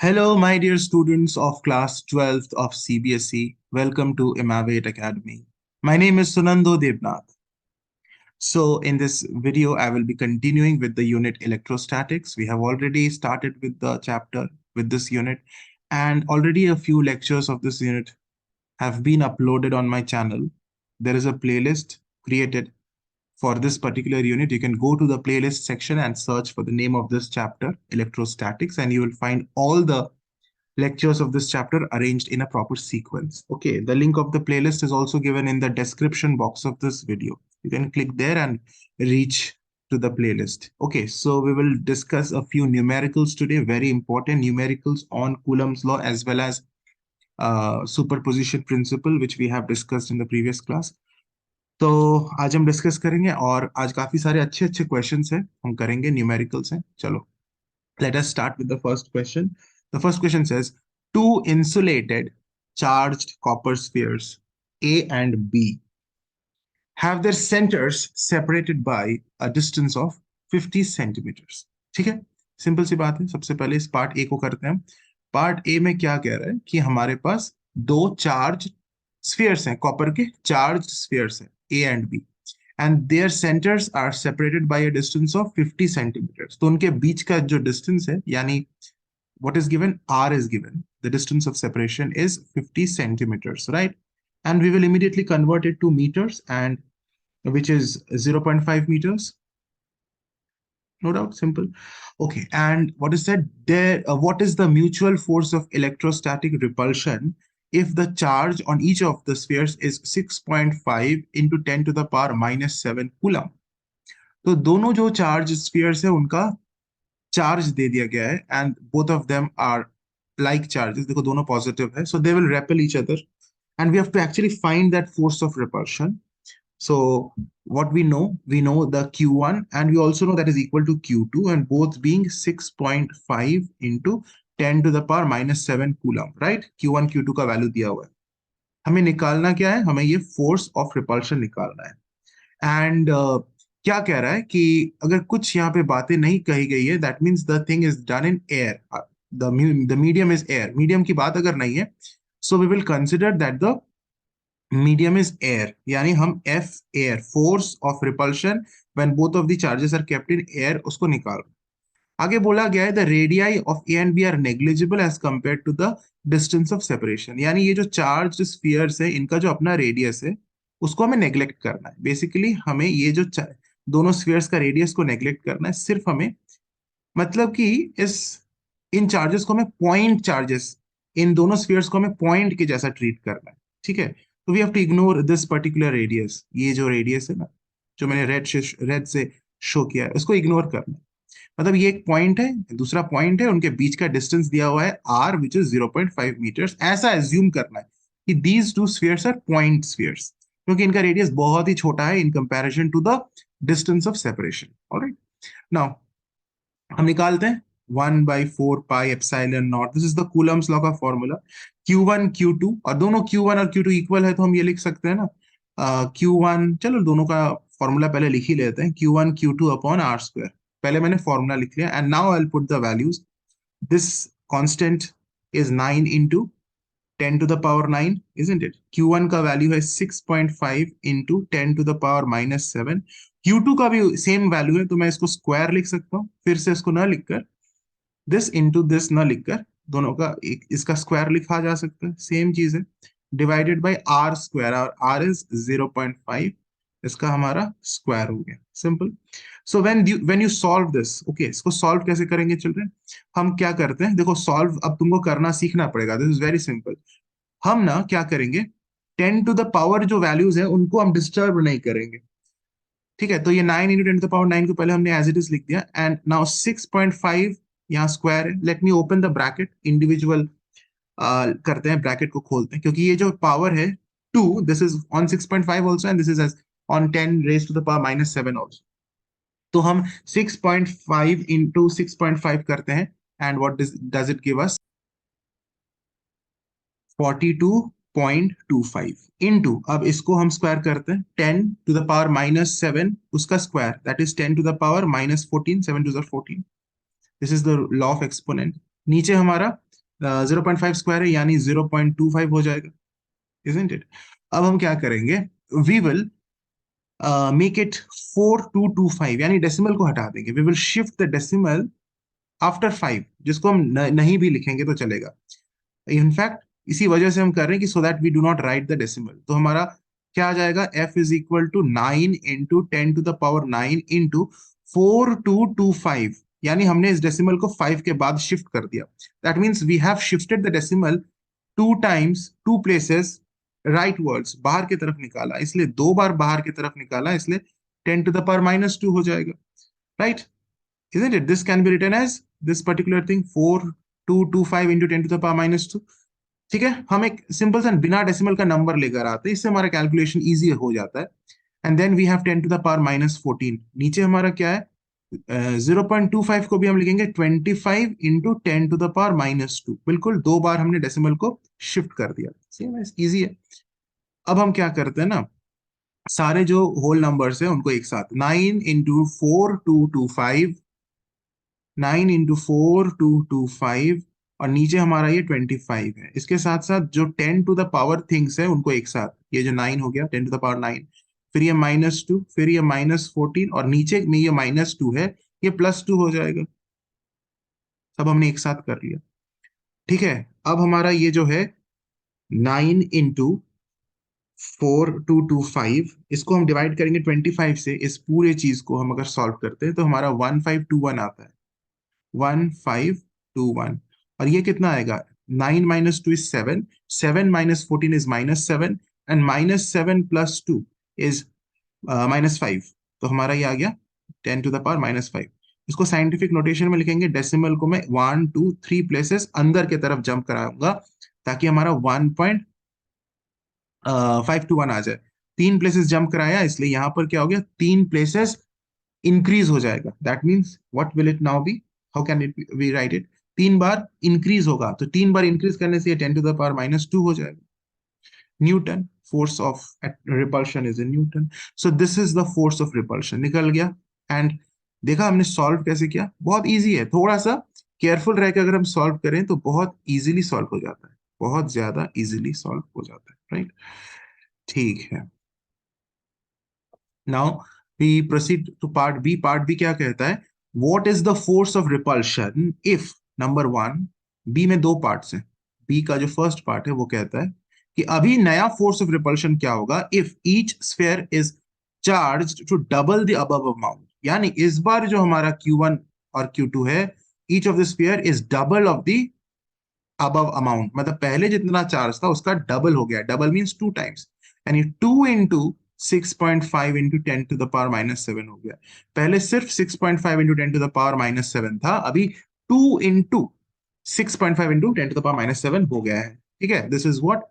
Hello, my dear students of class 12th of CBSE. Welcome to Imavate Academy. My name is Sunando Devnath. So in this video, I will be continuing with the unit electrostatics. We have already started with the chapter with this unit, and already a few lectures of this unit have been uploaded on my channel. There is a playlist created for this particular unit. You can go to the playlist section and search for the name of this chapter, electrostatics, and you will find all the lectures of this chapter arranged in a proper sequence. Okay, the link of the playlist is also given in the description box of this video. You can click there and reach to the playlist. Okay, so we will discuss a few numericals today, very important numericals on Coulomb's law as well as superposition principle, which we have discussed in the previous class. तो आज हम discuss करेंगे और आज काफी सारे अच्छे अच्छे क्वेश्चंस हैं हम करेंगे न्यूमेरिकल्स हैं चलो let us start with the first question. The first question says, two insulated charged copper spheres, A and B, have their centers separated by a distance of 50 centimeters. ठीक है, सिंपल सी बात है. सबसे पहले इस पार्ट ए को करते हैं. पार्ट ए में क्या कह रहा है कि हमारे पास दो चार्ज स्फीयर्स हैं, कॉपर के चार्ज स्फीयर्स हैं, A and B, and their centers are separated by a distance of 50 centimeters. तो उनके बीच का जो distance है, यानी what is given, R is given. The distance of separation is 50 centimeters, right? And we will immediately convert it to meters, and which is 0.5 meters. No doubt, simple. Okay, and what is said there? What is the mutual force of electrostatic repulsion if the charge on each of the spheres is 6.5 into 10 to the power minus 7 coulomb? तो दोनों जो charge spheres है उनका charge दे दिया गया है, and both of them are like charges. देखो दोनों पॉजिटिव है, so they will repel each other, and we have to actually find that force of repulsion. So what we know the Q1, and we also know that is equal to Q2, and both being 6.5 into 10 to the power minus 7 coulomb, right? Q1 Q2 का value दिया हुआ है. हमें निकालना क्या है? हमें ये फोर्स ऑफ रिपल्शन निकालना है. एंड क्या कह रहा है कि अगर कुछ यहाँ पे बातें नहीं कही गई है, that means the thing is done in air, the medium is air. Medium की बात अगर नहीं है, so we will consider that the medium is air, यानी हम F air, force of repulsion when both of the charges are kept in air, उसको निकाल. आगे बोला गया है the radii of A and B are negligible as compare to the distance of separation, यानी ये जो चार्ज स्फीयर्स है इनका जो अपना रेडियस है उसको हमें नेग्लेक्ट करना है. बेसिकली हमें ये जो दोनों स्फीयर्स का रेडियस को नेग्लेक्ट करना है. सिर्फ हमें मतलब कि इस इन चार्जेस को हमें पॉइंट चार्जेस, इन दोनों स्फीयर्स को हमें पॉइंट के जैसा ट्रीट करना है. ठीक है, तो we have to ignore this particular radius. ये जो रेडियस है ना, जो मैंने रेड से शो किया है, उसको इग्नोर करना है. मतलब ये एक पॉइंट है, दूसरा पॉइंट है, उनके बीच का डिस्टेंस दिया हुआ है r, विच इज 0.5 मीटर्स. ऐसा एज्यूम करना है कि these two spheres are point spheres, क्योंकि इनका रेडियस बहुत ही छोटा है in comparison to the distance of separation. Alright, now हम निकालते हैं 1/4 pi epsilon naught. This is the Coulomb's law का फॉर्मूला. Q1 Q2, और दोनों Q1 और Q2 इक्वल है, तो हम ये लिख सकते हैं ना, Q1, चलो दोनों का फॉर्मूला पहले लिख ही लेते हैं. Q1 Q2 upon R square. पहले मैंने फॉर्मूला लिख लिया, and now I will put the values. This constant is 9 into 10 to the power 9, isn't it? Q1 का वैल्यू है 6.5 into 10 to the power minus 7. Q2 का भी सेम वैल्यू है, तो मैं इसको स्क्वायर लिख सकता हूँ, फिर से इसको ना लिखकर, दिस इंटू दिस ना लिखकर, दोनों का एक इसका स्क्वायर लिखा जा सकता है, सेम चीज है, डिवाइडेड बाय आर स्क्वायर, और आर इज 0.5, इसका हमारा स्क्वायर हो गया. Simple. So when you solve this, okay, इसको सॉल्व कैसे करेंगे चिल्ड्रन? हम क्या करते हैं, देखो सॉल्व अब तुमको करना सीखना पड़ेगा. This is very simple. हम ना क्या करेंगे, 10 टू द पावर जो वैल्यूज है उनको हम डिस्टर्ब नहीं करेंगे. ठीक है, तो ये 9 इंटू 10 टू द पावर 9 को पहले हमने एज इट इज लिख दिया, एंड नाउ 6.5 यहाँ स्क्वायर है. Let me open the bracket, individual करते हैं, ब्रैकेट को खोलते हैं, क्योंकि ये जो पावर है 2, this is on 6.5 also, and this is on 10 raise to the power minus 7 also. तो हम 6.5 इंटू 6.5 करते हैं, and what does it give us? 42.25 into, अब इसको हम स्क्वायर करते हैं, 10 टू द पावर minus 7, उसका square, that is 10 to the power minus 14, 7 to the 14. This is the law of exponent. नीचे हमारा 0.5 स्क्वायर है यानी 0.25 हो जाएगा, isn't it? अब हम क्या करेंगे, वी विल मेक इट 4225, यानी डेसिमल को हटा देंगे, we will shift the decimal after 5, जिसको हम नहीं भी लिखेंगे तो चलेगा। इनफैक्ट इसी वजह से हम कर रहे हैं कि so that we do not write the decimal. तो हमारा क्या आ जाएगा, f is equal to 9 × 10⁻⁹ into 4225, यानी हमने इस डेसिमल को 5 के बाद शिफ्ट कर दिया। That means we have shifted the decimal 2 times 2 places rightwards, बाहर की तरफ निकाला, इसलिए 2 बार बाहर की तरफ निकाला, इसलिए 10⁻⁻2 हो जाएगा, right? Isn't it? This can be written as this particular thing 4225 into 10⁻⁻2। ठीक है, हम एक सिंपल सा बिना डेसिमल का नंबर लेकर आते हैं, इससे हमारा कैलकुलेशन इजी हो जाता है। एंड देन वी हैव 10⁻⁻14, नीचे हमारा क्या है, 0.25 को भी हम लिखेंगे 25 इंटू 10⁻⁻2, बिल्कुल 2 बार हमने डेसिमल को शिफ्ट कर दिया, सेम है, इजी है। अब हम क्या करते हैं ना, सारे जो होल नंबर्स है उनको एक साथ 9 × 4225, 9 × 4225, और नीचे हमारा ये 25 है। इसके साथ साथ जो 10 टू द पावर थिंग्स है उनको एक साथ, ये जो 9 हो गया 10⁻⁹, फिर ये -2, फिर ये -14, और नीचे में ये -2 है, ये +2 हो जाएगा। सब हमने एक साथ कर लिया, ठीक है। अब हमारा ये जो है 9 × 4225, इसको हम डिवाइड करेंगे 25 से, इस पूरे चीज को हम अगर सॉल्व करते हैं तो हमारा 1521 आता है, 1521। और ये कितना आएगा, 9 - 2 इज 7, 7 - 14 इज -7, एंड -7 + 2 इज -5। तो हमारा ये आ गया 10⁻⁻5। इसको साइंटिफिक नोटेशन में लिखेंगे, डेसिमल को मैं 1 2 3 प्लेसेस अंदर की तरफ जंप कराऊंगा, ताकि हमारा 1.521 आ जाए। 3 प्लेसेस जंप कराया, इसलिए यहां पर क्या हो गया, 3 प्लेसेस इंक्रीज हो जाएगा। That means what will it now be, how can it we write it, 3 बार इंक्रीज होगा, तो 3 बार इंक्रीज करने से ये 10⁻⁻2 हो जाएगा। Newton, force of repulsion is in newton. So this is the force of repulsion, निकल गया। एंड देखा हमने सॉल्व कैसे किया, बहुत इजी है, थोड़ा सा केयरफुल रह के अगर हम सॉल्व करें तो बहुत इजीली सॉल्व हो जाता है, बहुत ज्यादा इजीली सॉल्व हो जाता है, राइट? ठीक है, now we proceed to part B. Part B क्या कहता है, what is the force of repulsion if, number 1, B में 2 पार्ट्स हैं। बी का जो फर्स्ट पार्ट है वो कहता है कि अभी नया फोर्स ऑफ रिपल्शन क्या होगा, if each sphere is charge to double the above amount, यानी इस बार जो हमारा Q1 और Q2 है, each of the sphere is double of the above amount, मतलब पहले जितना चार्ज था उसका डबल हो गया, डबल मीन्स 2 टाइम्स, यानी 2 × 6.5 × 10⁻⁻7 हो गया। पहले सिर्फ 6.5 × 10⁻⁻7 था, अभी 2 × 6.5 × 10⁻⁻7 हो गया है, ठीक है। This is what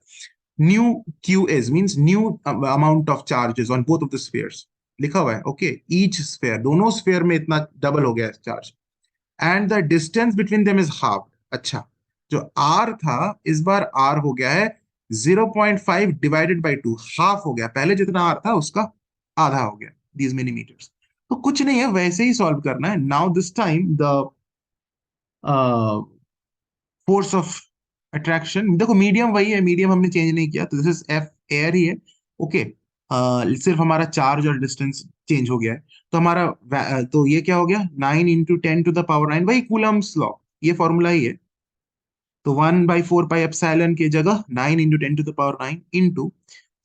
new Q is, means new amount of charges on both of the spheres, लिखा हुआ है, ओके। ईच स्फीयर, दोनों स्फीयर में इतना डबल हो गया charge, and the distance between them is half. अच्छा, जो आर था इस बार आर हो गया है 0.5 डिवाइडेड बाई 2, हाफ हो गया, पहले जितना आर था उसका आधा हो गया, दीज मेनी मीटर्स। तो कुछ नहीं है, वैसे ही सॉल्व करना है। Now this time the force of attraction, देखो मीडियम वही है, मीडियम हमने चेंज नहीं किया, तो दिस इज एफ, एयर ही है, ओके। सिर्फ हमारा चार्ज और डिस्टेंस चेंज हो गया है। तो हमारा तो ये क्या हो गया, 9 × 10⁻⁹, वही कूलम्स लॉ, ये फॉर्मूला ही है। तो 1/4πε की जगह 9 × 10⁻⁹ इंटू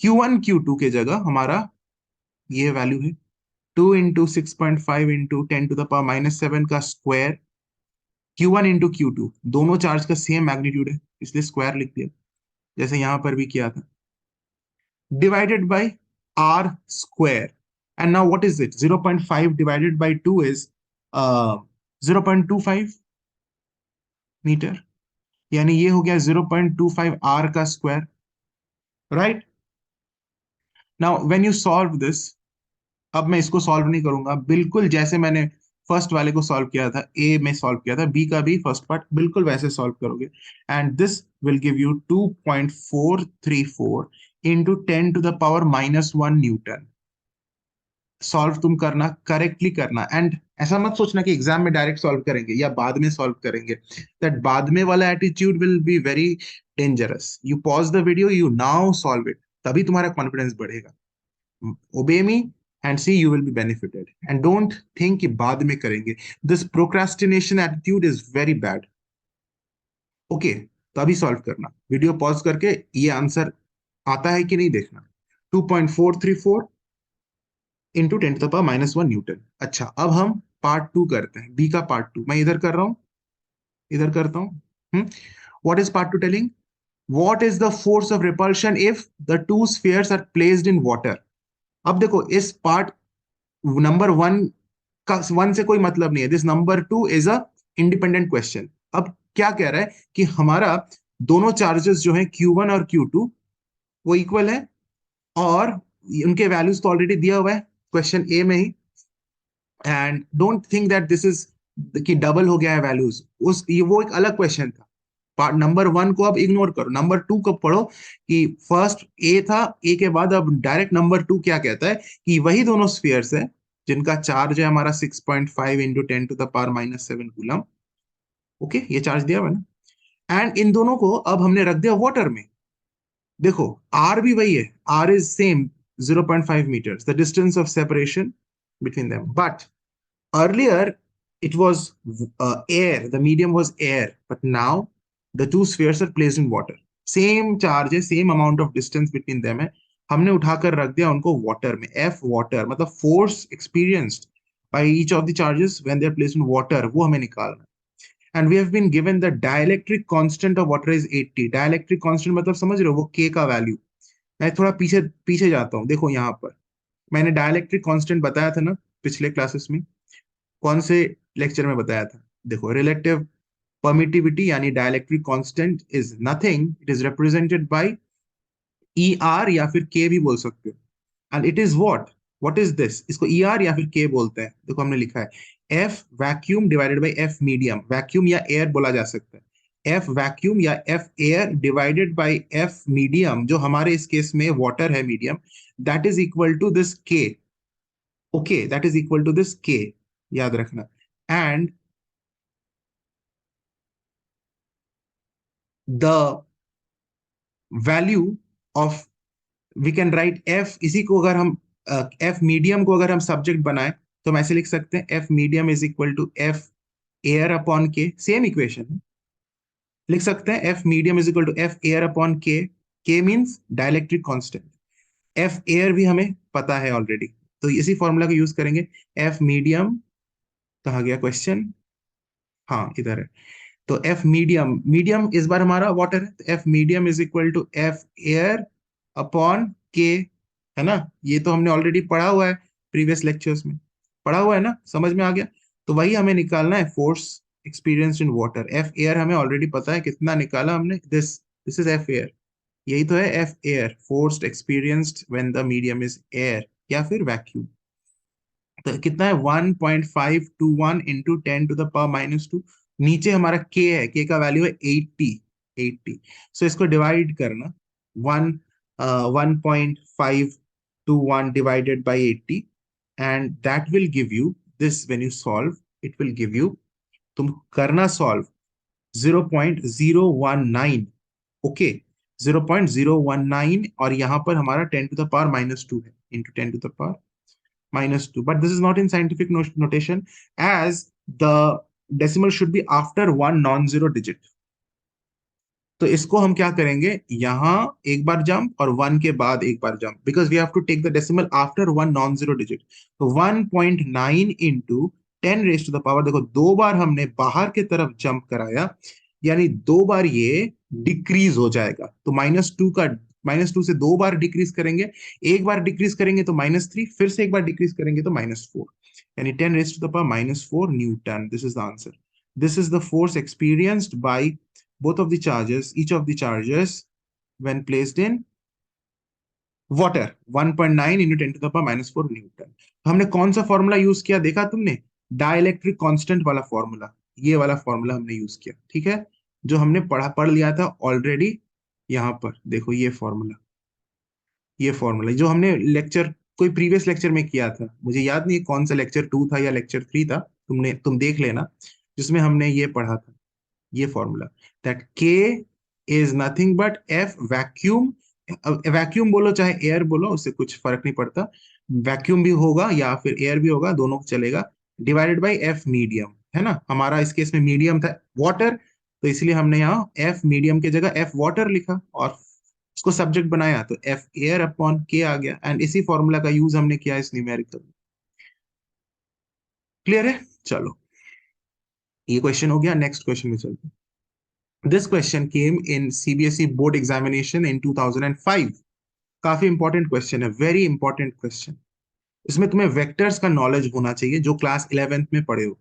Q1 Q2 के जगह हमारा ये वैल्यू है 2 × 6.5 × 10⁻⁻7 का स्क्वायर, Q1 × Q2 दोनों चार्ज का सेम मैग्नीट्यूड है, इसलिए स्क्वायर लिख दिया, जैसे यहां पर भी किया था, divided by R square. And now what is it, 0.5 divided by 2 is 0.25 metre, यानी ये हो गया 0.25 आर का square, right? Now when you solve this, अब मैं इसको सॉल्व नहीं करूंगा, बिल्कुल जैसे मैंने फर्स्ट वाले को सॉल्व किया था, ए में सॉल्व किया था, बी का भी फर्स्ट पार्ट बिल्कुल वैसे सॉल्व करोगे, and this will give you 2.434 into 10⁻⁻1 Newton. Solve तुम करना, करेक्टली करना, एंड ऐसा मत सोचना कि एग्जाम में डायरेक्ट सॉल्व करेंगे या बाद में सॉल्व करेंगे, दैट बाद में वाला attitude will be very dangerous. You pause the video, you now solve it, तभी तुम्हारा कॉन्फिडेंस बढ़ेगा। Obey me and see you will be benefited, and don't think कि बाद में करेंगे। This procrastination attitude is very bad. Okay, तो अभी solve करना, वीडियो पॉज करके ये आंसर आता है कि नहीं देखना। 2.434 इंटू 10⁻⁻1 न्यूटन। अच्छा, अब हम पार्ट टू करते हैं, बी का पार्ट टू। मैं इधर कर रहा हूं, इधर करता हूं। What is part two telling? What is the force of repulsion if the two spheres are placed in water? अब देखो, इस पार्ट नंबर वन का वन से कोई मतलब नहीं है। This number two is a independent question. अब क्या कह रहा है कि हमारा दोनों चार्जेस जो है Q1 और Q2 वो इक्वल है, और उनके वैल्यूज तो ऑलरेडी दिया हुआ है क्वेश्चन ए में ही। And don't think that this is कि डबल हो गया है वैल्यूज, उस ये वो एक अलग क्वेश्चन था। पार्ट नंबर वन को अब इग्नोर करो, नंबर टू को पढ़ो कि फर्स्ट ए था, ए के बाद अब डायरेक्ट नंबर टू क्या कहता है कि वही दोनों स्फीयर्स है जिनका चार्ज है हमारा 6.5 इंटू 10⁻⁻7 कूलम। ओके, ये चार्ज दिया हुआ है ना, एंड इन दोनों को अब हमने रख दिया वाटर में। देखो, आर भी वही है, R is same 0.5 meters, the distance of separation between them, but earlier it was air, the medium was air, but now the two spheres are placed in water. Same charge है, same amount of distance between them है, हमने उठाकर रख दिया उनको water में। F water मतलब force experienced by each of the charges when they are placed in water, वो हमें निकालना है। And we have been given the dielectric constant of water is 80। dielectric constant मतलब समझ रहे हो, वो K का वैल्यू। मैं थोड़ा पीछे पीछे जाता हूँ, देखो यहाँ पर मैंने डायलेक्ट्रिक कांस्टेंट बताया था ना पिछले क्लासेस में, कौन से लेक्चर में बताया था? देखो, रिलेटिव परमिटिविटी यानी dielectric constant is nothing, it is represented by E R या फिर के भी बोल सकते हो। And it is what is this, इसको ई आर या फिर के बोलते हैं। देखो हमने लिखा है F vacuum divided by F medium, vacuum या एयर बोला जा सकता है। एफ वैक्यूम या F air divided by F medium, जो हमारे इस केस में वाटर है medium, that is equal to this K. Okay, that is equal to this K, याद रखना। And the value of, we can write f, इसी को अगर हम f मीडियम को अगर हम सब्जेक्ट बनाए तो हम ऐसे लिख सकते हैं f medium is equal to f air upon K. Same equation लिख सकते हैं, f medium is equal to f air upon K means dielectric constant. f air भी हमें पता है ऑलरेडी, तो इसी फॉर्मूला को यूज करेंगे। f मीडियम, कहाँ गया क्वेश्चन? हाँ, इधर है। तो एफ मीडियम, मीडियम इस बार हमारा वाटर है, तो F medium is equal to F air upon K, है ना? ये तो हमने ऑलरेडी पढ़ा हुआ है, प्रीवियस लेक्चर्स में पढ़ा हुआ है ना, समझ में आ गया? तो वही हमें निकालना है, force experienced in water. F air हमें ऑलरेडी पता है, कितना निकाला हमने, this this is F air. यही तो है F air, force experienced when the medium is air या फिर वैक्यूम। तो कितना है? 1.521 इंटू 10⁻⁻²। नीचे हमारा के है, के का वैल्यू है 80। 80, सो इसको डिवाइड करना, one 1.521 divided by 80, and that will give you this. When you solve, it will give you, तुम करना सॉल्व, 0.019। ओके, 0.019, और यहाँ पर हमारा 10⁻⁻² है, into 10⁻⁻², but this is not in scientific notation, as the decimal should be after one non-zero digit। तो इसको हम क्या करेंगे, यहां एक बार जंप और वन के बाद एक बार jump, because we have to take the decimal after one non zero digit. तो 1.9 इंटू 10⁻⁻, देखो दो बार हमने बाहर की तरफ जंप कराया, यानी दो बार ये डिक्रीज हो जाएगा। तो -2 का, -2 से दो बार डिक्रीज करेंगे, एक बार डिक्रीज करेंगे तो -3, फिर से एक बार डिक्रीज करेंगे तो -4, यानी 10⁻⁻⁴ Newton. This is the answer. This is the force experienced by both of the charges, each of the charges when placed in water, 1.9 into 10⁻⁻⁴ Newton. तो हमने कौन सा फॉर्मूला यूज किया, देखा तुमने? डाइलेक्ट्रिक कांस्टेंट वाला फॉर्मूला, ये वाला फॉर्मूला हमने यूज किया, ठीक है, जो हमने पढ़ लिया था ऑलरेडी। यहाँ पर देखो, ये फॉर्मूला जो हमने लेक्चर कोई प्रीवियस लेक्चर में किया था, मुझे याद नहीं है कौन सा लेक्चर 2 था या लेक्चर 3 था, तुम देख लेना, जिसमें हमने ये पढ़ा था, ये फॉर्मूला, दैट के is nothing but F vacuum, vacuum बोलो चाहे एयर बोलो, उससे कुछ फर्क नहीं पड़ता, वैक्यूम भी होगा या फिर एयर भी होगा, दोनों चलेगा, डिवाइडेड बाई एफ मीडियम, है ना, हमारा इस केस में मीडियम था वाटर, तो इसलिए हमने यहाँ एफ मीडियम की जगह एफ वाटर लिखा और उसको सब्जेक्ट बनाया, तो एफ एयर अपॉन के आ गया, एंड इसी फॉर्मूला का यूज हमने किया इस न्यूमेरिकल में। क्लियर है? चलो, ये क्वेश्चन हो गया, नेक्स्ट क्वेश्चन में चलते हैं। This question came in CBSE board examination in 2005. काफी इंपॉर्टेंट क्वेश्चन है, वेरी इंपॉर्टेंट क्वेश्चन। इसमें तुम्हें वेक्टर्स का नॉलेज होना चाहिए जो क्लास 11th में पढ़े हो।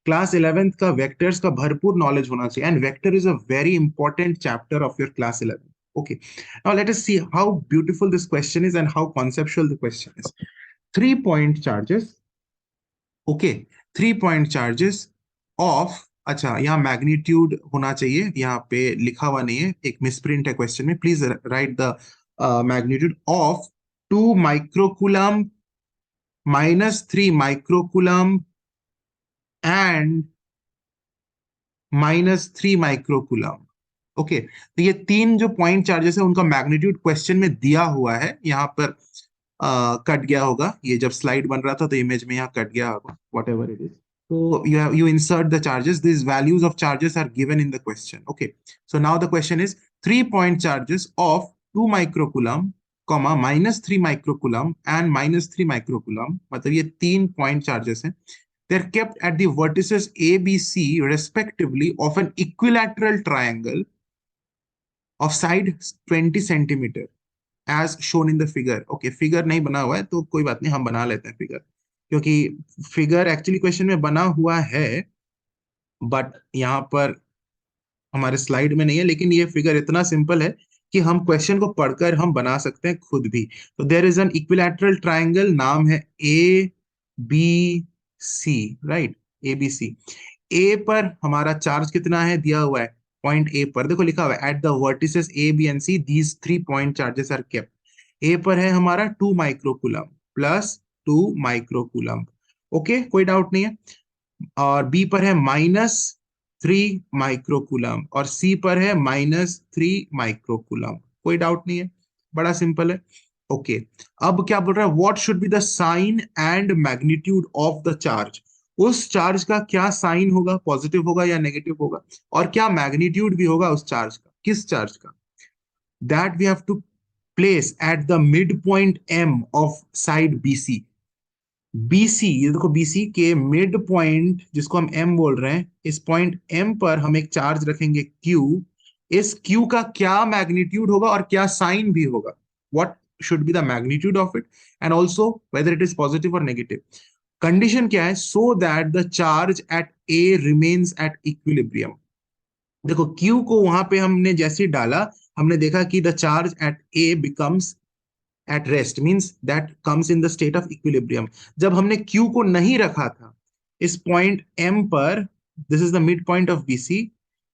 क्लास 11th का वेक्टर्स का भरपूर नॉलेज होना चाहिए, and vector is a very important chapter of your class 11। Okay, now let us see how beautiful this question is and how conceptual the question is. 3 point charges, okay, 3 point charges of, अच्छा यहाँ magnitude होना चाहिए, यहाँ पे लिखा हुआ नहीं है, एक मिसप्रिंट है क्वेश्चन में, please right the magnitude of 2 microcoulomb, -3 microcoulomb and -3 microcoulomb. Okay, तो ये तीन जो पॉइंट चार्जेस है उनका मैग्नीट्यूड क्वेश्चन में दिया हुआ है, यहाँ पर कट गया होगा, ये जब स्लाइड बन रहा था तो इमेज में यहाँ कट गया होगा, what ever it is. So you insert the charges. These values of charges are given in the question. Okay. So now the question is 3 point charges of 2 microcoulomb, comma -3 microcoulomb and -3 microcoulomb. मतलब ये 3 point charges हैं. They're kept at the vertices A, B, C respectively of an equilateral triangle of side 20 centimeter as shown in the figure. Okay, figure नहीं बना हुआ है तो कोई बात नहीं, हम बना लेते हैं फिगर, क्योंकि फिगर एक्चुअली क्वेश्चन में बना हुआ है बट यहाँ पर हमारे स्लाइड में नहीं है, लेकिन ये फिगर इतना सिंपल है कि हम क्वेश्चन को पढ़कर हम बना सकते हैं खुद भी। तो there is an equilateral triangle, नाम है A B C, right, A B C. A पर हमारा चार्ज कितना है दिया हुआ है, पॉइंट ए पर देखो लिखा हुआ है at the vertices A B and C these 3 point charges are kept. A पर है हमारा 2 माइक्रोकुलम प्लस 2 माइक्रोकुलम, ओके, कोई डाउट नहीं है। और बी पर है -3 माइक्रोकुलम और सी पर है -3 माइक्रोकुलम, कोई डाउट नहीं है, बड़ा सिंपल है। ओके, अब क्या बोल रहा है, what should be the sign and magnitude of the charge, उस चार्ज का क्या साइन होगा, पॉजिटिव होगा या नेगेटिव होगा, और क्या मैग्नीट्यूड भी होगा उस चार्ज का, किस चार्ज का, that we have to place at the mid point M of side BC. BC, ये देखो बीसी के मिड पॉइंट जिसको हम एम बोल रहे हैं, इस पॉइंट एम पर हम एक चार्ज रखेंगे क्यू, इस क्यू का क्या मैग्नीट्यूड होगा और क्या साइन भी होगा, what should be the magnitude of it and also whether it is positive और नेगेटिव। कंडीशन क्या है, so that the charge at A remains at equilibrium. देखो क्यू को वहां पे हमने जैसे ही डाला, हमने देखा कि the charge at A becomes at rest, means that comes in the state of equilibrium। जब हमने Q को नहीं रखा था इस पॉइंट M पर, this is the midpoint of BC,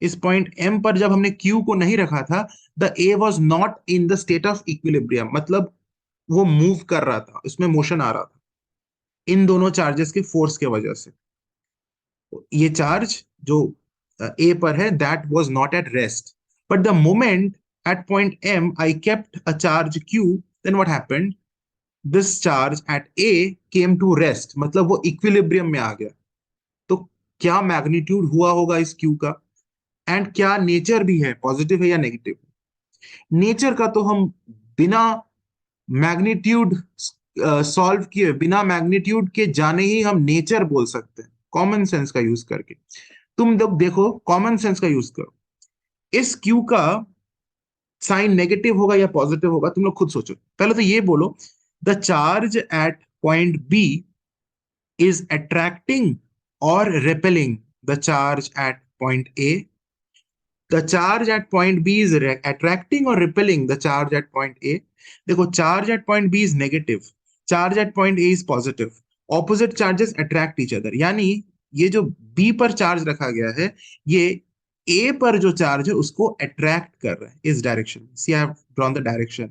इस पॉइंट M पर जब हमने Q को नहीं रखा था, the A was not in the state of equilibrium, मतलब वो मूव कर रहा था, उसमें मोशन आ रहा था इन दोनों चार्जेस के फोर्स के वजह से। ये चार्ज जो A पर है that was not at rest, but the moment at point M I kept a charge Q, then what happened, this charge at A came to rest, मतलब वो इक्विलिब्रियम में आ गया। तो क्या मैग्नीट्यूड हुआ होगा इस Q का, एंड क्या नेचर भी है, पॉजिटिव है या नेगेटिव। नेचर का तो हम बिना मैग्नीट्यूड सॉल्व किए, बिना मैग्नीट्यूड के जाने ही हम नेचर बोल सकते हैं, कॉमन सेंस का यूज करके। तुम लोग देखो, कॉमन सेंस का यूज करो, इस Q का साइन नेगेटिव होगा या पॉजिटिव होगा, तुम लोग खुद सोचो। पहले तो ये बोलो, the charge at point B is attracting or repelling the charge at point A. The charge at point B is attracting or repelling the charge at point A. देखो charge at point B is negative, charge at point A is positive. Opposite charges attract each other, यानी ये जो B पर charge रखा गया है, ये A पर जो चार्ज है उसको अट्रैक्ट कर रहा है इस डायरेक्शन में। See I have drawn the direction,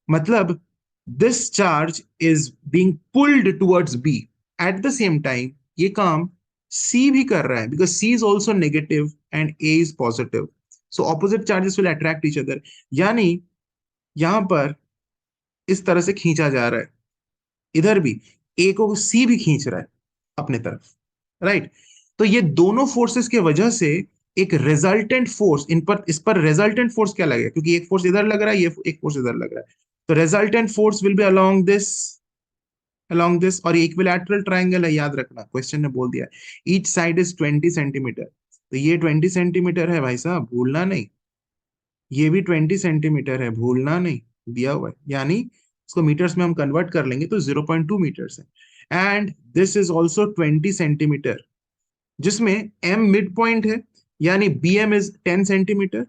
मतलब This charge is being pulled towards B. At the same time, ये काम C भी कर रहा है because C is also negative and A is positive. So opposite charges will attract each other. यानी यहां पर इस तरह से खींचा जा रहा है, इधर भी A को C भी खींच रहा है अपने तरफ, राइट? तो ये दोनों फोर्सेस के वजह से एक रिजल्टेंट फोर्स इन पर, इस पर रिजल्टेंट फोर्स क्या लगेगा, क्योंकि एक फोर्स इधर लग रहा है, ये एक फोर्स इधर लग रहा है, तो resultant force will be along this, और ये इक्विलैटरल ट्राइंगल है, याद रखना, क्वेश्चन ने बोल दिया ईच साइड इज 20 सेंटीमीटर, तो ये 20 सेंटीमीटर है भाई साहब, भूलना नहीं, ये भी 20 सेंटीमीटर है, भूलना नहीं, दिया हुआ है, यानी इसको मीटर्स में हम कन्वर्ट कर लेंगे तो 0.2 मीटर्स है। And this is also 20 centimetre, जिसमें m मिड पॉइंट है, यानी bm is 10 centimetre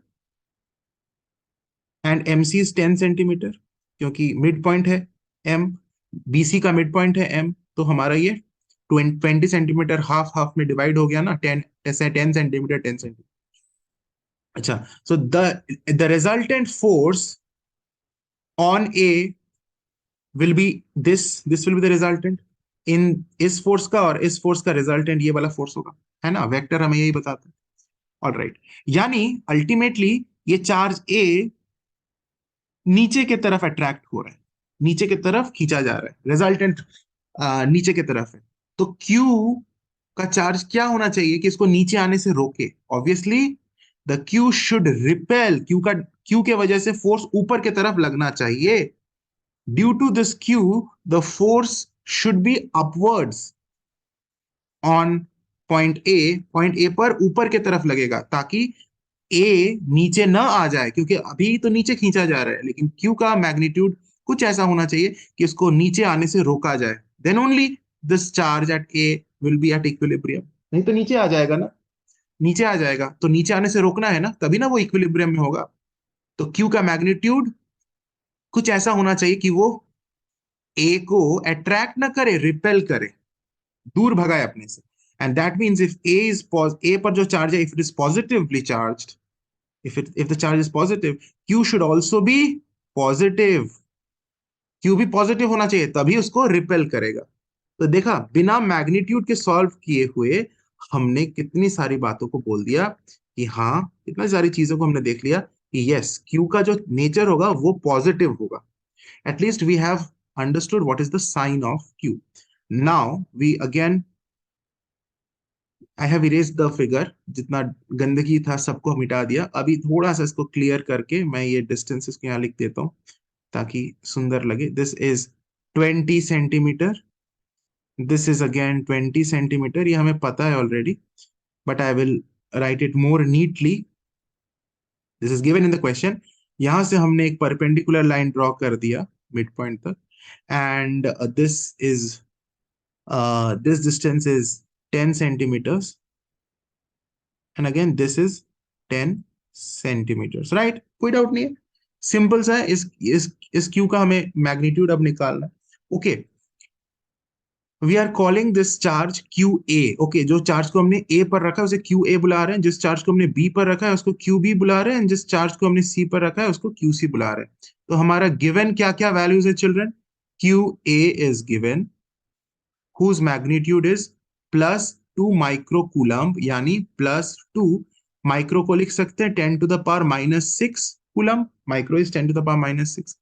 and mc is 10 centimetre, क्योंकि मिड पॉइंट है m, bc का मिड पॉइंट है m, तो हमारा ये 20 सेंटीमीटर हाफ हाफ में डिवाइड हो गया ना, 10 ऐसे 10 सेंटीमीटर 10 सेंटीमीटर। अच्छा, so the resultant force on A will be this will be the resultant in, इस फोर्स का और इस फोर्स का रिजल्टेंट ये वाला फोर्स होगा, है ना, वेक्टर हमें यही बताता है। ऑलराइट, यानी अल्टीमेटली ये चार्ज ए नीचे की तरफ अट्रैक्ट हो रहा है, नीचे की तरफ खींचा जा रहा है, रिजल्टेंट नीचे की तरफ है। तो Q का चार्ज क्या होना चाहिए कि इसको नीचे आने से रोके? Obviously the Q should repel, Q के वजह से फोर्स ऊपर की तरफ लगना चाहिए। Due to this Q the force should be upwards on point A पर ऊपर की तरफ लगेगा, ताकि ए नीचे न आ जाए, क्योंकि अभी तो नीचे खींचा जा रहा है, लेकिन क्यू का मैग्नीट्यूड कुछ ऐसा होना चाहिए कि इसको नीचे आने से रोका जाए, then only this charge at A will be at equilibrium. नहीं तो नीचे आ जाएगा ना, नीचे आ जाएगा तो नीचे आने से रोकना है ना, तभी ना वो इक्विलिब्रियम में होगा। तो क्यू का मैग्नीट्यूड कुछ ऐसा होना चाहिए कि वो ए को अट्रैक्ट ना करे, रिपेल करे, दूर भगाए अपने से। एंड दैट मीन्स इफ ए पर जो चार्ज है, if it is positively charged, if the charge is positive, q should also be positive, q भी पॉजिटिव होना चाहिए, तभी उसको रिपेल करेगा। तो देखा, बिना मैग्नीट्यूड के सॉल्व किए हुए हमने कितनी सारी बातों को बोल दिया कि हाँ, इतनी सारी चीजों को हमने देख लिया कि यस, q का जो नेचर होगा वो पॉजिटिव होगा। At least we have understood what is the sign of q। Now we again, I have erase the figure, जितना गंदगी था सबको मिटा दिया, अभी थोड़ा सा इसको क्लियर करके मैं ये डिस्टेंसेस को यहाँ लिख देता हूँ ताकि सुंदर लगे। This is 20 centimetre, this is again 20 centimetre, ये हमें पता है already, but I will write it more neatly. This is given in the question. यहां से हमने एक परपेंडिकुलर लाइन ड्रॉ कर दिया मिड पॉइंट तक, and this distance is 10 centimetres, and again this is 10 centimetres, right? कोई डाउट नहीं है, सिंपल सा है। इस क्यू का हमें मैग्नीट्यूड अब निकालना है। Okay, we are calling this charge Q A. Okay, जो चार्ज को हमने ए पर रखा है उसे क्यू ए बुला रहे हैं, जिस चार्ज को हमने बी पर रखा है उसको क्यू बी बुला रहे हैं, जिस चार्ज को हमने सी पर रखा है उसको क्यू सी बुला रहे हैं। तो हमारा गिवन क्या क्या वैल्यूज है children? Q A is given whose magnitude is +2 micro coulomb, यानी +2 माइक्रो को लिख सकते हैं 10⁻⁻6 coulomb, micro is 10⁻⁻6।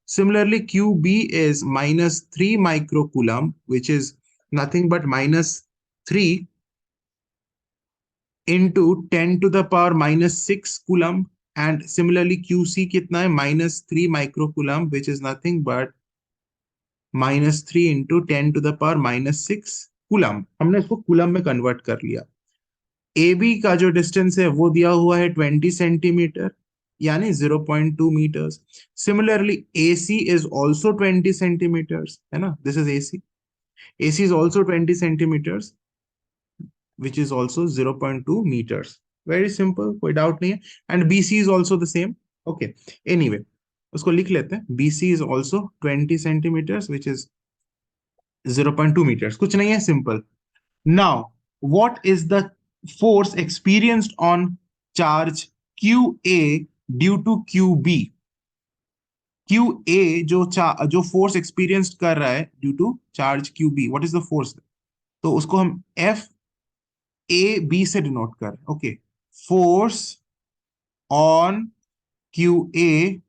Similarly, QB is -3 micro coulomb, which is nothing but -3 into 10⁻⁻6 coulomb. And similarly, QC कितना है? -3 micro coulomb, which is nothing but -3 into 10⁻⁻6 coulomb. हमने इसको coulomb में कन्वर्ट कर लिया। ए बी का जो डिस्टेंस है वो दिया हुआ है 20 सेंटीमीटर, यानी 0.2 metres. Similarly A C is also 20 centimetres, है ना, this is A C. A C is also 20 centimetres, which is also 0.2 metres. Very simple, कोई डाउट नहीं है। And B C is also the same. Okay, anyway उसको लिख लेते हैं। B C is also 20 centimetres, which is 0.2 metres, कुछ नहीं है, simple. Now what is the force experienced on charge QA due to QB? Q A जो force experience कर रहा है due to charge Q B, what is the force? तो उसको हम एफ ए बी से डिनोट कर, ओके। Force on Q A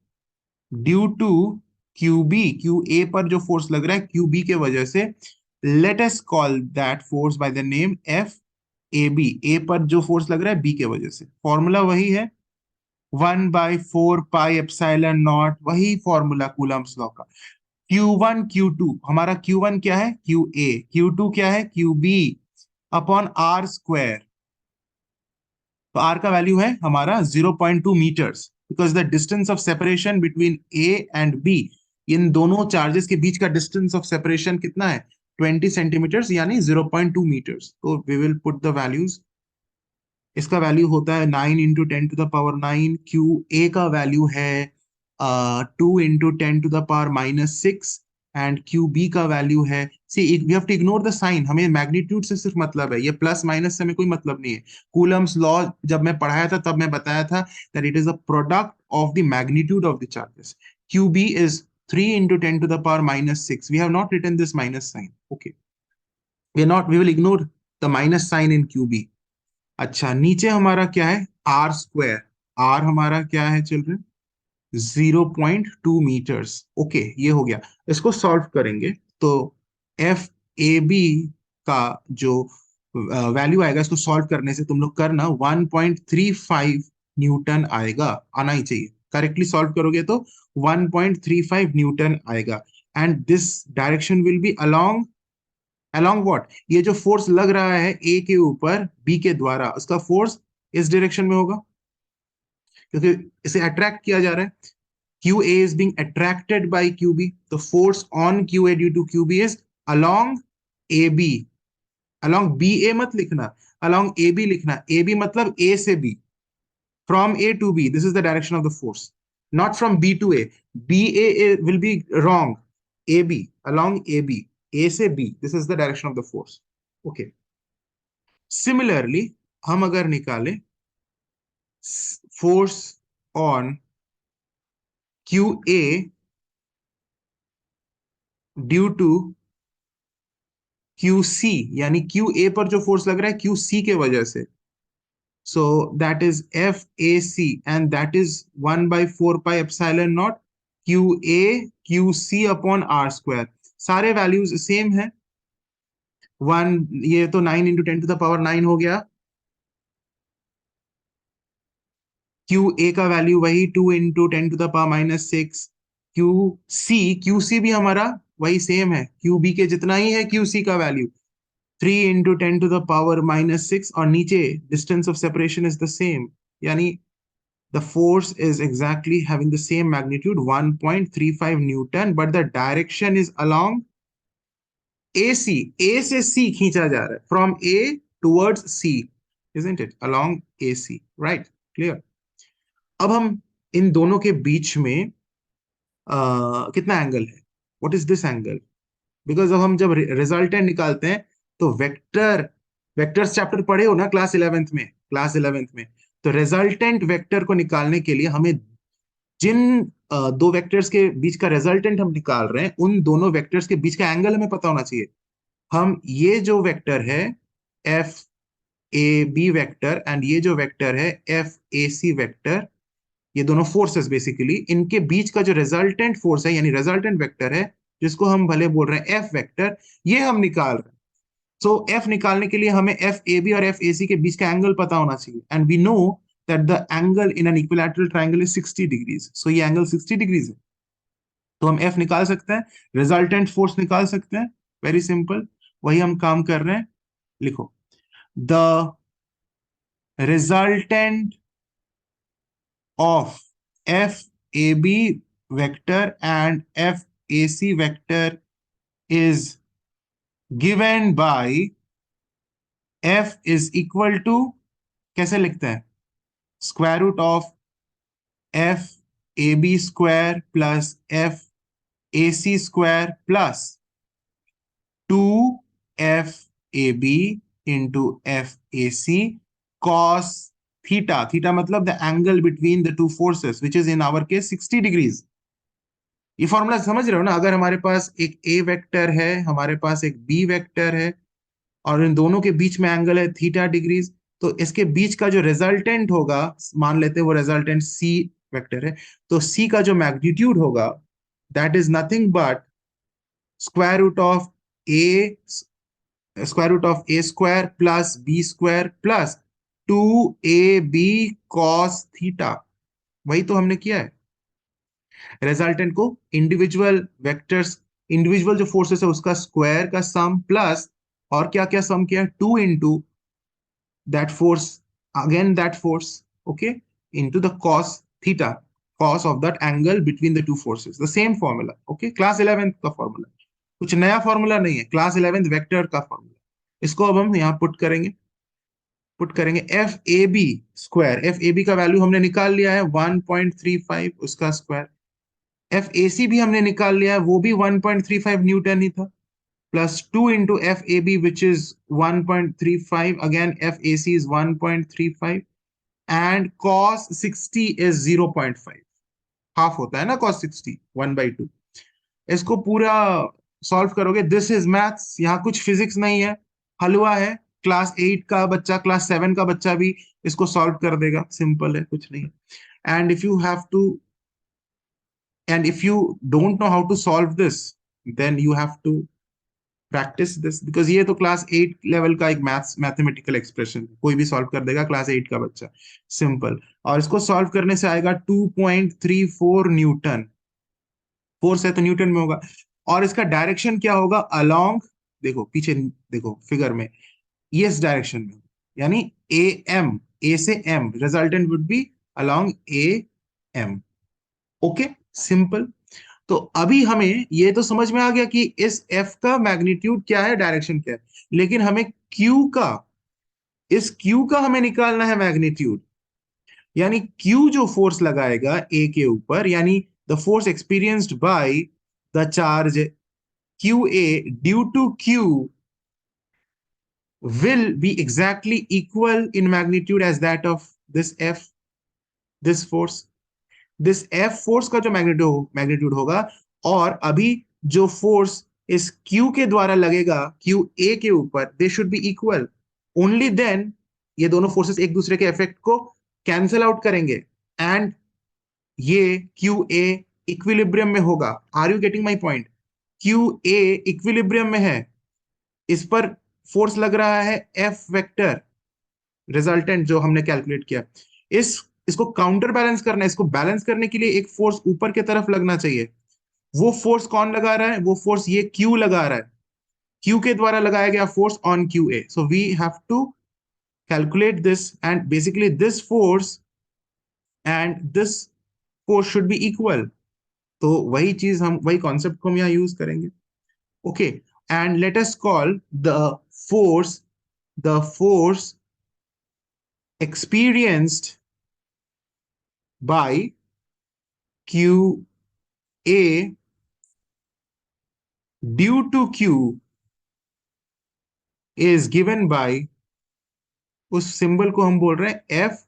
due to Q B, Q A पर जो फोर्स लग रहा है क्यू बी के वजह से, let us call that force by the name F A B. A पर जो फोर्स लग रहा है बी के वजह से, फॉर्मूला वही है, 1/4 पाई एप्सिलॉन नॉट, वही फॉर्मूला कूलम्स लॉ का। Q1 Q2, हमारा Q1 क्या है? क्यू ए। Q2 क्या है? Q B upon R square. तो आर का वैल्यू है हमारा 0.2 metres, because the distance of separation between A and B, इन दोनों चार्जेस के बीच का डिस्टेंस ऑफ सेपरेशन कितना है? 20 सेंटीमीटर्स, यानी 0.2 मीटर्स। तो we will put the values. इसका वैल्यू होता है 9 × 10⁻⁹। क्यू ए का वैल्यू है 2 × 10⁻⁻6। एंड क्यू बी का वैल्यू है, see we have to ignore the sign, हमें मैग्नीट्यूड से सिर्फ मतलब है, ये प्लस माइनस से हमें कोई मतलब नहीं है। कूलम्स लॉ जब मैं पढ़ाया था तब मैं बताया था that it is a product of the magnitude of the charges. Q B is 3 × 10⁻⁻6। We have not written this minus sign, okay. We will ignore the minus sign in Q B. अच्छा, नीचे हमारा क्या है? Are square. Are हमारा क्या है children? 0.2 metres, okay. ये हो गया। इसको सॉल्व करेंगे तो एफ ए बी का जो वैल्यू आएगा, इसको सॉल्व करने से तुम लोग करना 1.35 न्यूटन आएगा, आना ही चाहिए। करेक्टली सॉल्व करोगे तो 1.35 न्यूटन आएगा। And this direction will be along, along what? ये जो फोर्स लग रहा है ए के ऊपर बी के द्वारा, उसका फोर्स इस डायरेक्शन में होगा, क्योंकि इसे अट्रैक्ट किया जा रहा है। Q A is being attracted by Q B, तो force on Q A due to Q B is along A B. Along B A मत लिखना, अलोंग ए बी लिखना। ए बी मतलब ए से B, from A to B, this is the direction of the force, not from B to A. B A will be wrong, A B, along A B, A से B, this is the direction of the force, okay. Similarly हम अगर निकालें force on Q A due to Q C, यानी Q A पर जो force लग रहा है क्यू सी के वजह से, so that is F A C, and that is 1/4 pi epsilon naught Q A Q C upon R square. सारे वैल्यूज सेम है। वन, ये तो 9 × 10⁻⁹ हो गया। क्यू ए का वैल्यू वही 2 × 10⁻⁻⁶। क्यू सी भी हमारा वही सेम है, क्यू बी के जितना ही है क्यू सी का वैल्यू, 3 × 10⁻⁶। और नीचे distance of separation is the same, यानी the force is exactly having the same magnitude, 1.35 Newton, but the direction is along AC. A से C खींचा जा रहा है, from A towards C, isn't it? Along AC, right? Clear? अब हम इन दोनों के बीच में कितना एंगल है? What is this angle? Because अब हम जब रिजल्टेंट निकालते हैं तो वेक्टर्स चैप्टर पढ़े हो ना क्लास 11th में। तो रिजल्टेंट वेक्टर को निकालने के लिए हमें जिन दो वेक्टर्स के बीच का रिजल्टेंट हम निकाल रहे हैं, उन दोनों वेक्टर्स के बीच का एंगल हमें पता होना चाहिए। हम ये जो वेक्टर है F A B vector, and ये जो वेक्टर है एफ ए सी वेक्टर, ये दोनों फोर्सेस बेसिकली, इनके बीच का जो रिजल्टेंट फोर्स है यानी रिजल्टेंट वेक्टर है, जिसको हम भले बोल रहे हैं एफ वेक्टर, ये हम निकाल रहे हैं। सो एफ निकालने के लिए हमें एफ ए बी और एफ ए सी के बीच का एंगल पता होना चाहिए, and we know that the angle in an equilateral triangle is 60 degrees. So ये एंगल 60 डिग्रीज है, तो हम एफ निकाल सकते हैं, रिजल्टेंट फोर्स निकाल सकते हैं। वेरी सिंपल, वही हम काम कर रहे हैं। लिखो, the resultant of FAB vector and FAC vector is given by F is equal to, कैसे लिखते हैं? Square root of F A B square plus F A C square plus 2FAB into FAC cos theta. Theta मतलब the angle between the two forces, which is in our case 60 degrees. ये formula समझ रहे हो ना? अगर हमारे पास एक ए vector है, हमारे पास एक बी वेक्टर है, और इन दोनों के बीच में एंगल है थीटा डिग्रीज, तो इसके बीच का जो रिजल्टेंट होगा, मान लेते हैं वो रिजल्टेंट सी वेक्टर है, तो सी का जो मैग्नीट्यूड होगा that is nothing but square root of A, square root of A square plus B square plus 2ab cos theta. वही तो हमने किया है। रिजल्टेंट को इंडिविजुअल वेक्टर्स, इंडिविजुअल जो फोर्सेस है उसका स्क्वायर का सम प्लस, और क्या क्या सम किया, 2 into that force, again that force, okay, into the cos theta, cos of that angle between the two forces, the same formula, okay, class 11th का formula, कुछ नया फॉर्मूला नहीं है, क्लास 11th वेक्टर का फॉर्मूला। इसको अब हम यहाँ पुट करेंगे F A B square, F A B का वैल्यू हमने निकाल लिया है 1.35, उसका स्क्वायर। एफ ए सी भी हमने निकाल लिया है, वो भी 1.35 न्यूटन ही था, plus 2 into FAB, which is 1.35. Again, FAC is 1.35. And cos 60 is 0.5. Half होता है ना cos 60, 1/2। इसको पूरा सॉल्व करोगे, दिस इज मैथ्स, यहाँ कुछ फिजिक्स नहीं है, हलवा है। क्लास 8 का बच्चा, क्लास 7 का बच्चा भी इसको सॉल्व कर देगा, सिंपल है, कुछ नहीं है। And if you have to, and if you don't know how to solve this, then you have to practise this, because ये तो क्लास 8 लेवल का एक मैथमेटिकल एक्सप्रेशन, कोई भी सॉल्व कर देगा, क्लास 8 का बच्चा, सिंपल। और इसको सॉल्व करने से आएगा 2.34 न्यूटन, फोर्स है तो न्यूटन में होगा। और इसका डायरेक्शन क्या होगा, अलोंग, देखो पीछे, देखो फिगर में, ये इस डायरेक्शन में, यानी ए एम, ए से M, resultant would be along A M. Okay, simple. तो अभी हमें ये तो समझ में आ गया कि इस एफ का मैग्नीट्यूड क्या है, डायरेक्शन क्या है, लेकिन हमें क्यू का, इस क्यू का हमें निकालना है मैग्नीट्यूड। यानी क्यू जो फोर्स लगाएगा ए के ऊपर, यानी the force experienced by the charge Q A due to Q will be exactly equal in magnitude as that of this f, this force, this F force का जो मैग्नीट्यूड होगा, और अभी जो फोर्स इस क्यू के द्वारा लगेगा क्यू ए के ऊपर, they should be equal. Only then ये दोनों फोर्सेस एक दूसरे के इफेक्ट को कैंसल आउट करेंगे, एंड ये क्यू ए इक्विलिब्रियम में होगा। Are you getting my point? Q A equilibrium में है, इस पर फोर्स लग रहा है एफ वेक्टर, रिजल्टेंट जो हमने कैलकुलेट किया, इस इसको काउंटर बैलेंस करना है, इसको बैलेंस करने के लिए एक फोर्स ऊपर की तरफ लगना चाहिए। वो फोर्स कौन लगा रहा है, वो फोर्स ये क्यू लगा रहा है, क्यू के द्वारा लगाया गया force on Q A. So we have to calculate this, and basically this force and this force should be equal. तो वही चीज हम, वही कॉन्सेप्ट को हम यहाँ यूज करेंगे। Okay, and let us call force the force experienced by QA due to Q is given by, उस सिंबल को हम बोल रहे हैं एफ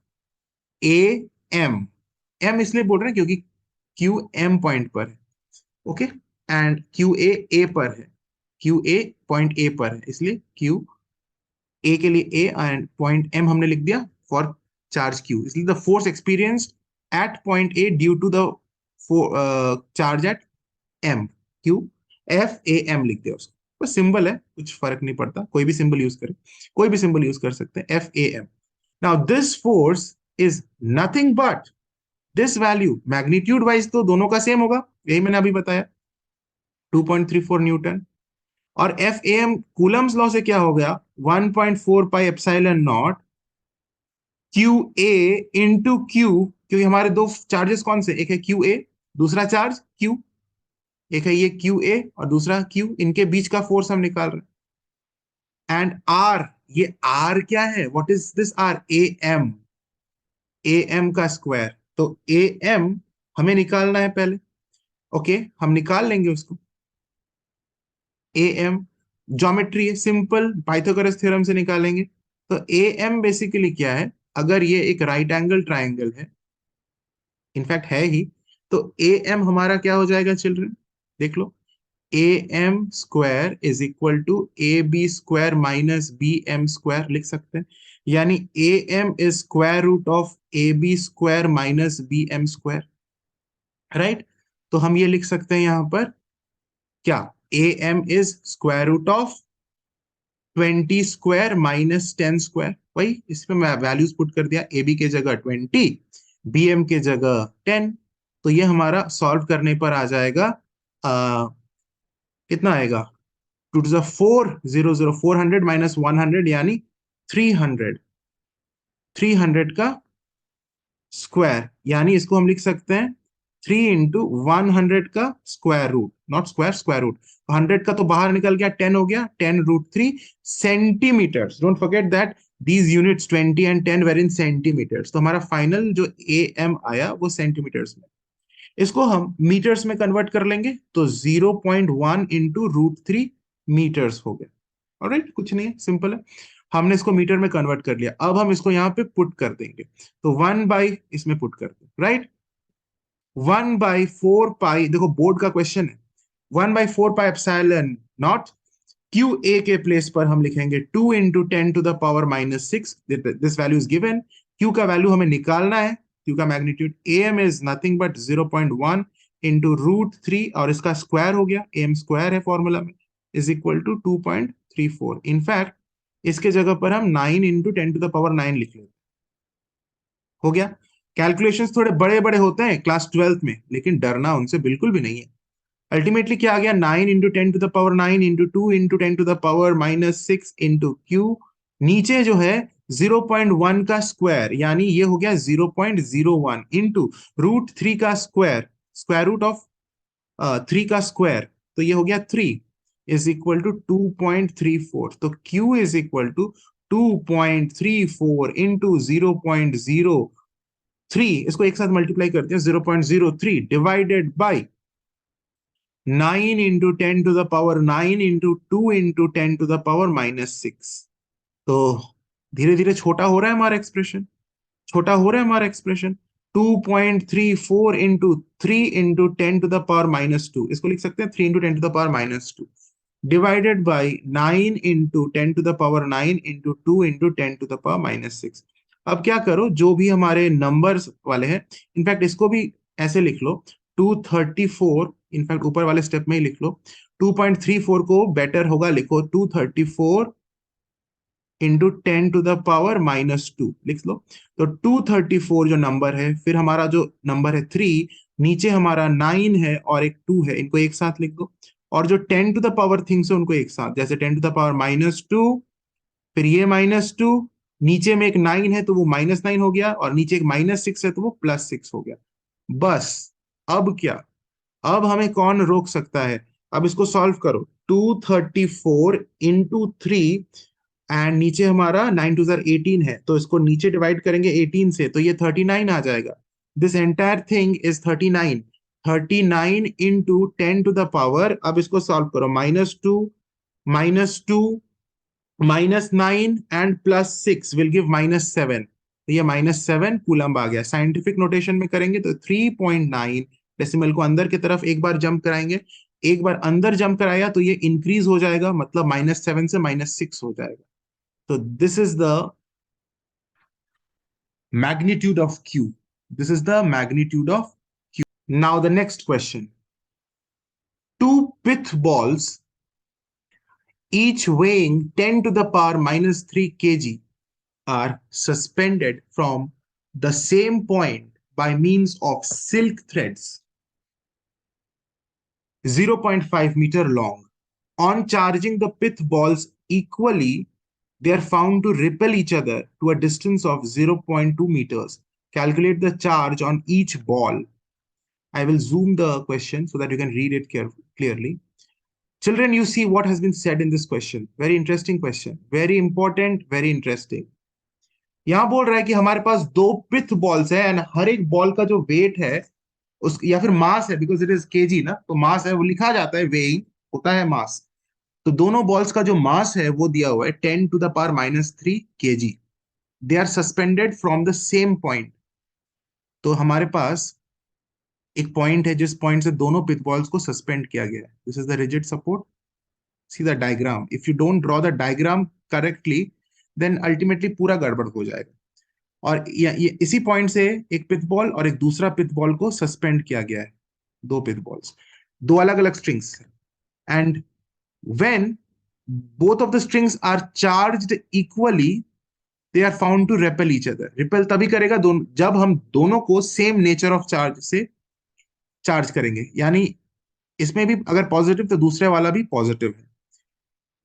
ए एम। एम इसलिए बोल रहे हैं क्योंकि क्यू एम पॉइंट पर है, ओके, एंड क्यू ए पर है, क्यू ए पॉइंट ए पर है, इसलिए क्यू ए के लिए ए, एंड पॉइंट एम हमने लिख दिया फॉर चार्ज क्यू, इसलिए the force experienced at point A due to the charge at M, Q F A M लिख दिया उसको, बस सिंबल है, कुछ फर्क नहीं पड़ता, कोई भी सिंबल यूज करे, कोई भी सिंबल यूज कर सकते हैं, F A M. Now this force is nothing but this value, magnitude wise तो दोनों का सेम होगा, यही मैंने अभी बताया, 2.34 न्यूटन। और F A M Coulomb's law से क्या हो गया, 1.4 pi epsilon naught Q A into Q, क्योंकि हमारे दो चार्जेस कौन से, एक है क्यू ए, दूसरा चार्ज क्यू, एक है ये क्यू ए और दूसरा क्यू, इनके बीच का फोर्स हम निकाल रहे हैं। एंड आर, ये आर क्या है, what is this R, A M, A M का स्क्वायर, तो ए एम हमें निकालना है पहले, ओके, हम निकाल लेंगे उसको। ए एम ज्योमेट्री है, सिंपल पाइथागोरस थ्योरम से निकालेंगे। तो ए एम बेसिकली क्या है, अगर ये एक राइट एंगल ट्राइंगल है, इनफैक्ट है ही, तो ए एम हमारा क्या हो जाएगा चिल्ड्रन, देख लो, A M square is equal to A B square minus B M square लिख सकते हैं। यानी A M is square root of A B square minus B M square, right. तो हम ये लिख सकते हैं यहां पर क्या, A M is square root of 20 square minus 10 square, वही इसमें मैं वैल्यूज पुट कर दिया, ए बी के जगह 20, बी एम के जगह 10। तो ये हमारा सॉल्व करने पर आ जाएगा, कितना आएगा, two two four zero zero, 400 minus 100 यानी 300, 300 का स्क्वायर, यानी इसको हम लिख सकते हैं 3 × 100 का square root, not square, square root. 100 का तो बाहर निकल गया, 10 हो गया, 10√3 centimetres. Don't forget that these units 20 and 10 were in centimetres. तो हमारा फाइनल जो ए एम आया वो सेंटीमीटर्स में। इसको हम मीटर्स में कन्वर्ट कर लेंगे तो 0.1 इंटू √3 मीटर्स हो गया। ऑलराइट, कुछ नहीं है, सिंपल है। हमने इसको मीटर में कन्वर्ट कर लिया, अब हम इसको यहाँ पे पुट कर देंगे, तो 1 बाई इसमें पुट कर दें, राइट। 1/4 पाई, देखो बोर्ड का क्वेश्चन है, 1/4 pi epsilon naught Q A के प्लेस पर हम लिखेंगे 2 × 10⁻⁶। This value is given, Q का वैल्यू हमें निकालना है, क्यू का magnitude, A M is nothing but 0.1 into √3 और इसका स्क्वायर हो गया, ए एम स्क्वायर है फॉर्मूला में, इज इक्वल टू 2.34। इनफैक्ट इसके जगह पर हम 9 × 10⁻⁹ लिख लेते, हो गया। कैलकुलेशंस थोड़े बड़े बड़े होते हैं क्लास 12th में, लेकिन डरना उनसे बिल्कुल भी नहीं है। अल्टीमेटली क्या आ गया, 9 × 10⁻⁹ इंटू 2 × 10⁻⁻⁶ इंटू क्यू, नीचे जो है 0.1 का स्क्वायर, यानी ये हो गया 0.01 इंटू √3 का स्क्वायर, स्क्वायर रूट ऑफ 3 का स्क्वायर, तो ये हो गया 3 इज इक्वल टू 2.34। तो Q is equal to 2.34 into 0.03, इसको एक साथ मल्टीप्लाई करते हैं, 0.03 डिवाइडेड बाई 9 × 10⁻⁹ इंटू 2 × 10⁻⁻⁶। तो धीरे धीरे छोटा हो रहा है हमारा एक्सप्रेशन, छोटा हो रहा है हमारा एक्सप्रेशन। 2.34 इंटू 3 × 10⁻⁻², इसको लिख सकते हैं 3 × 10⁻⁻² डिवाइडेड बाई 9 × 10⁻⁹ इंटू 2 × 10⁻⁻6। अब क्या करो, जो भी हमारे नंबर्स वाले हैं, इनफैक्ट इसको भी ऐसे लिख लो 234, इनफैक्ट ऊपर वाले स्टेप में ही लिख लो, 2.34 को बेटर होगा लिखो 234 इंटू 10⁻⁻² लिख लो। तो 234 जो नंबर है, फिर हमारा जो नंबर है 3, नीचे हमारा 9 है और एक 2 है, इनको एक साथ लिख दो। और जो 10 थिंग्स है उनको एक साथ, जैसे 10⁻⁻², फिर ये -2, नीचे में एक 9 है तो वो -9 हो गया, और नीचे एक -6 है तो वो +6 हो गया। बस, अब क्या, अब हमें कौन रोक सकता है। अब इसको सॉल्व करो, 234 इंटू 3, एंड नीचे हमारा 9 2 18 है, तो इसको नीचे डिवाइड करेंगे 18 से, तो ये 39 आ जाएगा। This entire thing is 39, 39 into 10⁻, अब इसको सॉल्व करो, -2 -9 एंड +6 विल गिव -7, तो ये -7 कूलम्ब आ गया। साइंटिफिक नोटेशन में करेंगे तो 3.9, डेसिमल को अंदर की तरफ एक बार जंप कराएंगे, एक बार अंदर जंप कराया तो ये इंक्रीज हो जाएगा, मतलब -7 से -6 हो जाएगा। So this is the magnitude of Q. This is the magnitude of Q. Now the next question. Two pith balls, each weighing 10⁻³ kg, are suspended from the same point by means of silk threads 0.5 meter long. On charging the pith balls equally, they are found to repel each other to a distance of 0.2 meters. Calculate the charge on each ball. I will zoom the question so that you can read it clearly. Children, you see what has been said in this question. Very interesting question. Very important, very interesting. यहां बोल रहा है कि हमारे पास दो पिथ balls है, and हर एक बॉल का जो वेट है उस, या फिर मास है, बिकॉज इट इज केजी ना, तो मास है, वो लिखा जाता है, वेइंग होता है मास। तो दोनों बॉल्स का जो मास है वो दिया हुआ है 10⁻³ kg। They are suspended from the same point. तो हमारे पास एक पॉइंट है जिस पॉइंट से दोनों पिथ बॉल्स को सस्पेंड किया गया है, this is the rigid support. See the diagram, if you don't draw the diagram correctly then ultimately पूरा गड़बड़ हो जाएगा। और ये इसी पॉइंट से एक पिथ बॉल और एक दूसरा पिथ बॉल को सस्पेंड किया गया है, दो पिथ बॉल्स, दो अलग अलग strings. And when both of the strings are charged equally they are found to repel each other। Repel तभी करेगा जब हम दोनों को सेम नेचर ऑफ चार्ज से चार्ज करेंगे, यानी इसमें भी अगर पॉजिटिव तो दूसरे वाला भी पॉजिटिव है,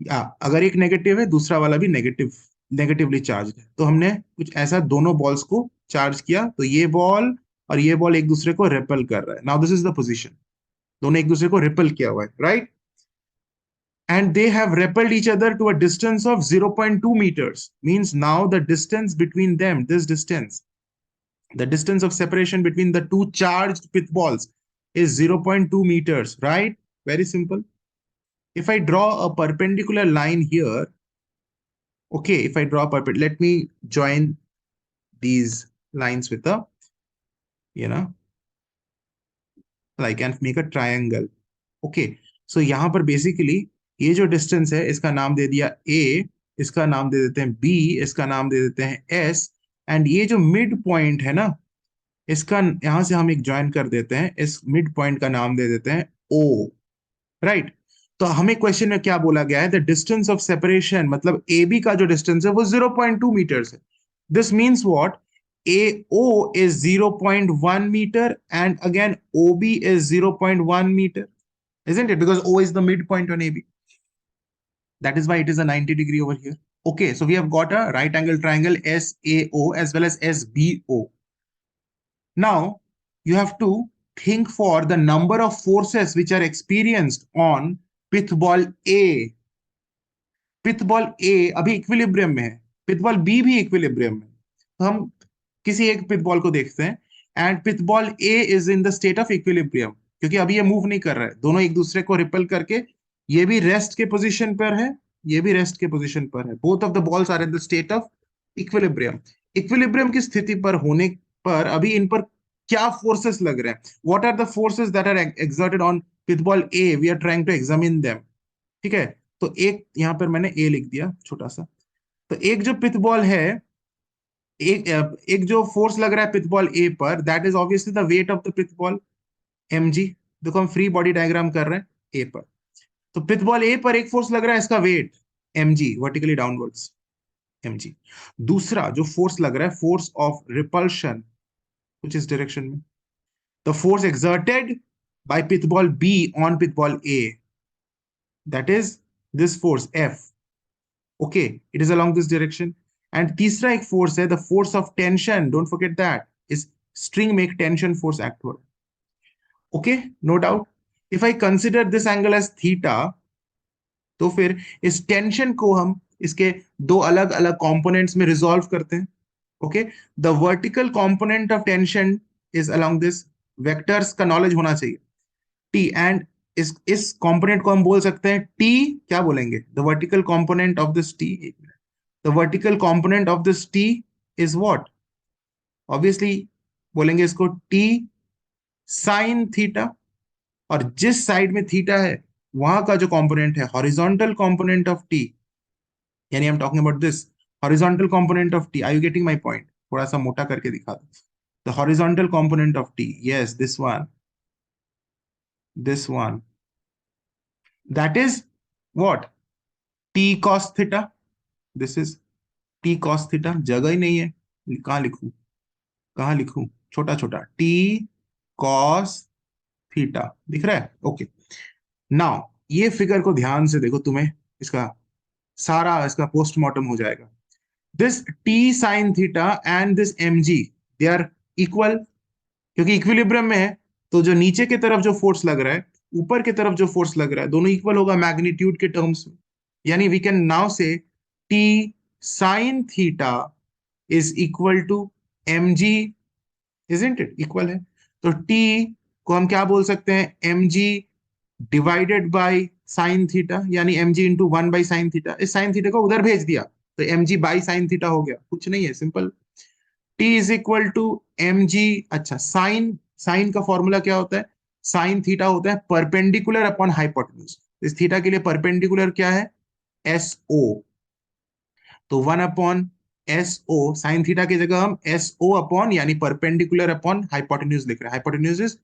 या अगर एक नेगेटिव है दूसरा वाला भी नेगेटिवली चार्ज है। तो हमने कुछ ऐसा दोनों बॉल्स को चार्ज किया, तो ये बॉल और ये बॉल एक दूसरे को रिपेल कर रहा है। Now this is the position, दोनों एक दूसरे को रिपेल किया हुआ है, right? And they have repelled each other to a distance of 0.2 meters. Means now the distance between them, this distance, the distance of separation between the two charged pith balls is 0.2 meters, right? Very simple. If I draw a perpendicular line here, okay, if I draw a perpendicular, let me join these lines with a, you know, like and make a triangle. Okay, so यहाँ पर basically ये जो distance है इसका नाम दे दिया ए, इसका नाम दे देते हैं बी, इसका नाम दे देते हैं एस, एंड ये जो मिड पॉइंट है ना, इसका यहां से हम एक ज्वाइन कर देते हैं, इस मिड पॉइंट का नाम दे देते हैं ओ, राइट? तो हमें क्वेश्चन में क्या बोला गया है, द डिस्टेंस ऑफ सेपरेशन, मतलब ए बी का जो डिस्टेंस है वो 0.2 मीटर्स है। This means what, AO is 0.1 meter and again OB is 0.1 meter, isn't it? Because O is the midpoint on AB. That is why it is a 90-degree over here. Okay, so we have got a right angle triangle SAO as well as SBO. Now, you have to think for the number of forces which are experienced on pith ball A. Pith ball A अभी equilibrium में है, pith ball B भी equilibrium में। तो हम किसी एक pith ball को देखते हैं, and pith ball A is in the state of equilibrium, क्योंकि अभी ये मूव नहीं कर रहा है, दोनों एक दूसरे को रिपेल करके, ये भी रेस्ट के पोजीशन पर है, ये भी रेस्ट के पोजीशन पर है, both of the balls are in the state of equilibrium. Equilibrium की स्थिति पर होने पर अभी इन पर क्या फोर्सेस लग रहे हैं, what are the forces that are exerted on pith ball A, we are trying to examine them. ठीक है, तो एक यहां पर मैंने ए लिख दिया छोटा सा। तो एक जो पिथ बॉल है, एक एक जो फोर्स लग रहा है पिथ बॉल ए पर, that is obviously the weight of the pith ball mg। देखो हम फ्री बॉडी डायग्राम कर रहे हैं ए पर, तो पिथ बॉल ए पर एक फोर्स लग रहा है, इसका weight mg, vertically downwards mg। दूसरा जो फोर्स लग रहा है, फोर्स ऑफ रिपल्शन कुछ इस डायरेक्शन में, the force exerted by pith ball B on pith ball A, that is this force f। Okay, it is along this direction. And तीसरा एक फोर्स है, the force of tension, don't forget that, इस string में एक tension force act हो रहा है। Okay, no doubt. If I consider this angle as theta, तो फिर इस टेंशन को हम इसके दो अलग अलग कंपोनेंट्स में रिजॉल्व करते हैं। Okay, the vertical component of tension is along this, vectors का नॉलेज होना चाहिए, टी, एंड इस कंपोनेंट को हम बोल सकते हैं टी, क्या बोलेंगे, the vertical component of this T, the vertical component of this t is what, obviously बोलेंगे इसको t sin थीटा, और जिस साइड में थीटा है वहां का जो कंपोनेंट है हॉरिजॉन्टल कंपोनेंट ऑफ t, यानी I'm talking about this horizontal component of t, are you getting my point? थोड़ा सा मोटा करके दिखा दो, the horizontal component of t, yes, this one, that is what, t cos theta, this is t cos theta, जगह ही नहीं है, कहाँ लिखूं, छोटा छोटा, t cos थीटा दिख रहा है? ओके, नाउ ये फिगर को ध्यान से देखो, तुम्हें इसका सारा इसका पोस्टमार्टम हो जाएगा। This t sin theta and this mg, they are equal, क्योंकि इक्विलिब्रियम में है, तो जो नीचे की तरफ जो फोर्स लग रहा है, ऊपर की तरफ जो फोर्स लग रहा है, दोनों इक्वल होगा मैग्नीट्यूड के टर्म्स में। यानी we can now say t sin theta is equal to mg, isn't it? Equal है, तो t को हम क्या बोल सकते हैं, mg divided by sine theta, यानी mg into 1 by sine theta. इस साइन थीटा को उधर भेज दिया तो mg बाई साइन थीटा हो गया, कुछ नहीं है, simple. t is equal to mg, अच्छा साइन साइन का फॉर्मूला क्या होता है? साइन थीटा होता है परपेंडिकुलर अपॉन हाइपोटेन्यूज। इस थीटा के लिए परपेंडिकुलर क्या है? S O. तो 1 upon S O, sine theta की जगह हम एस ओ अपॉन यानी परपेंडिकुलर अपॉन हाइपोटेन्यूज लिख रहे हैं। हाइपोटेन्यूज इज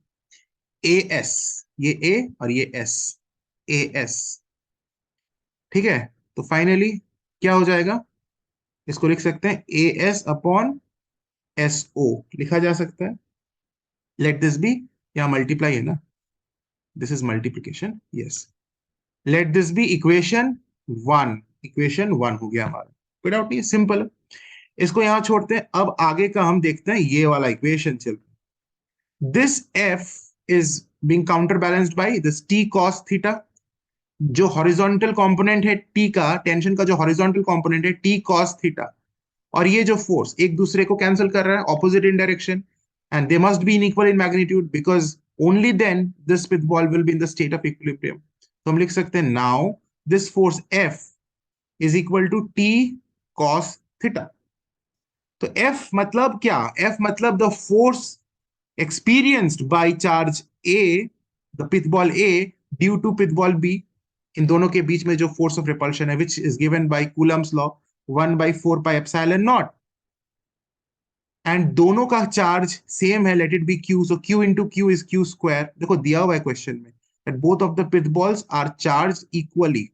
ए एस, ये ए और ये एस, ए एस। ठीक है, तो फाइनली क्या हो जाएगा? इसको लिख सकते हैं A S upon S O, लिखा जा सकता है। लेट दिस बी, यहाँ मल्टीप्लाई है ना, this is multiplication, yes. Let this be equation one, equation one हो गया हमारा, कोई डाउट नहीं, सिंपल है। इसको यहां छोड़ते हैं, अब आगे का हम देखते हैं, ये वाला इक्वेशन चलते हैं। This F is being counter balanced by this T cos theta. जो हॉरिजॉन्टल कंपोनेंट है टी का, टेंशन का जो हॉरिजॉन्टल कंपोनेंट है टी कॉस थीटा, और ये जो फोर्स एक दूसरे को कैंसिल कर रहा है opposite in direction, and they must be in equal in magnitude, because only then this pith ball will be in the state of equilibrium. तो हम लिख सकते हैं now this force F is equal to T cos theta. तो F मतलब क्या? F मतलब the force experienced by charge A, the pith ball A, due to pith ball B, इन दोनों के बीच में जो फोर्स ऑफ रिपल्शन है, which is given by Coulomb's law, 1/4 pi epsilon naught, and दोनों का चार्ज सेम है, let it be Q, so Q into Q is Q square. देखो दिया हुआ है क्वेश्चन में that both of the pith balls are charged equally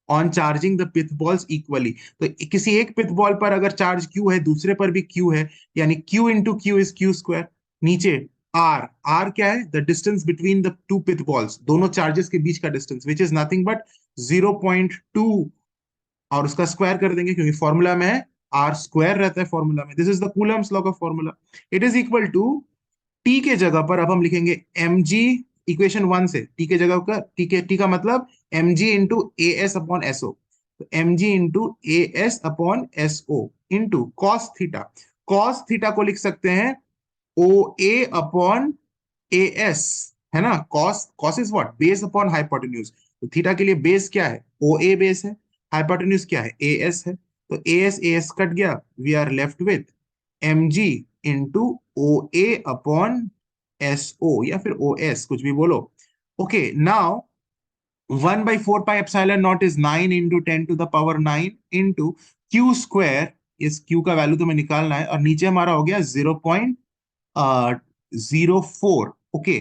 on charging the pith balls equally। तो किसी एक पिथ बॉल पर अगर चार्ज Q है, दूसरे पर भी Q है, यानी Q into Q is Q square. नीचे R, R क्या है? The distance between the two pith balls, दोनों चार्जेस के बीच का distance, which is nothing but 0.2, और उसका स्क्वायर कर देंगे क्योंकि फॉर्मूला में है आर स्क्वायर रहता है फॉर्मूला में। This is the Coulomb's law का formula. It is equal to T के जगह पर अब हम लिखेंगे एम जी, इक्वेशन वन से टी के जगह का, टी का मतलब M G into A S upon S O. तो M G into A S upon S O into cos theta. Cos theta को लिख सकते हैं ओ ए अपॉन ए एस, है ना। Cos, cos is what? Base upon hypotenuse. तो theta के लिए बेस क्या है? ओ ए बेस है। हाइपोटेन्यूज क्या है? ए एस है। तो ए एस कट गया, we are left with M G into O A upon S O, या फिर ओ एस, कुछ भी बोलो। Okay, now 1/4 pi epsilon naught is 9 into 10⁹ 9 into Q square. इस क्यू का वैल्यू तुम्हें निकालना है, और नीचे हमारा हो गया 0.04। Okay,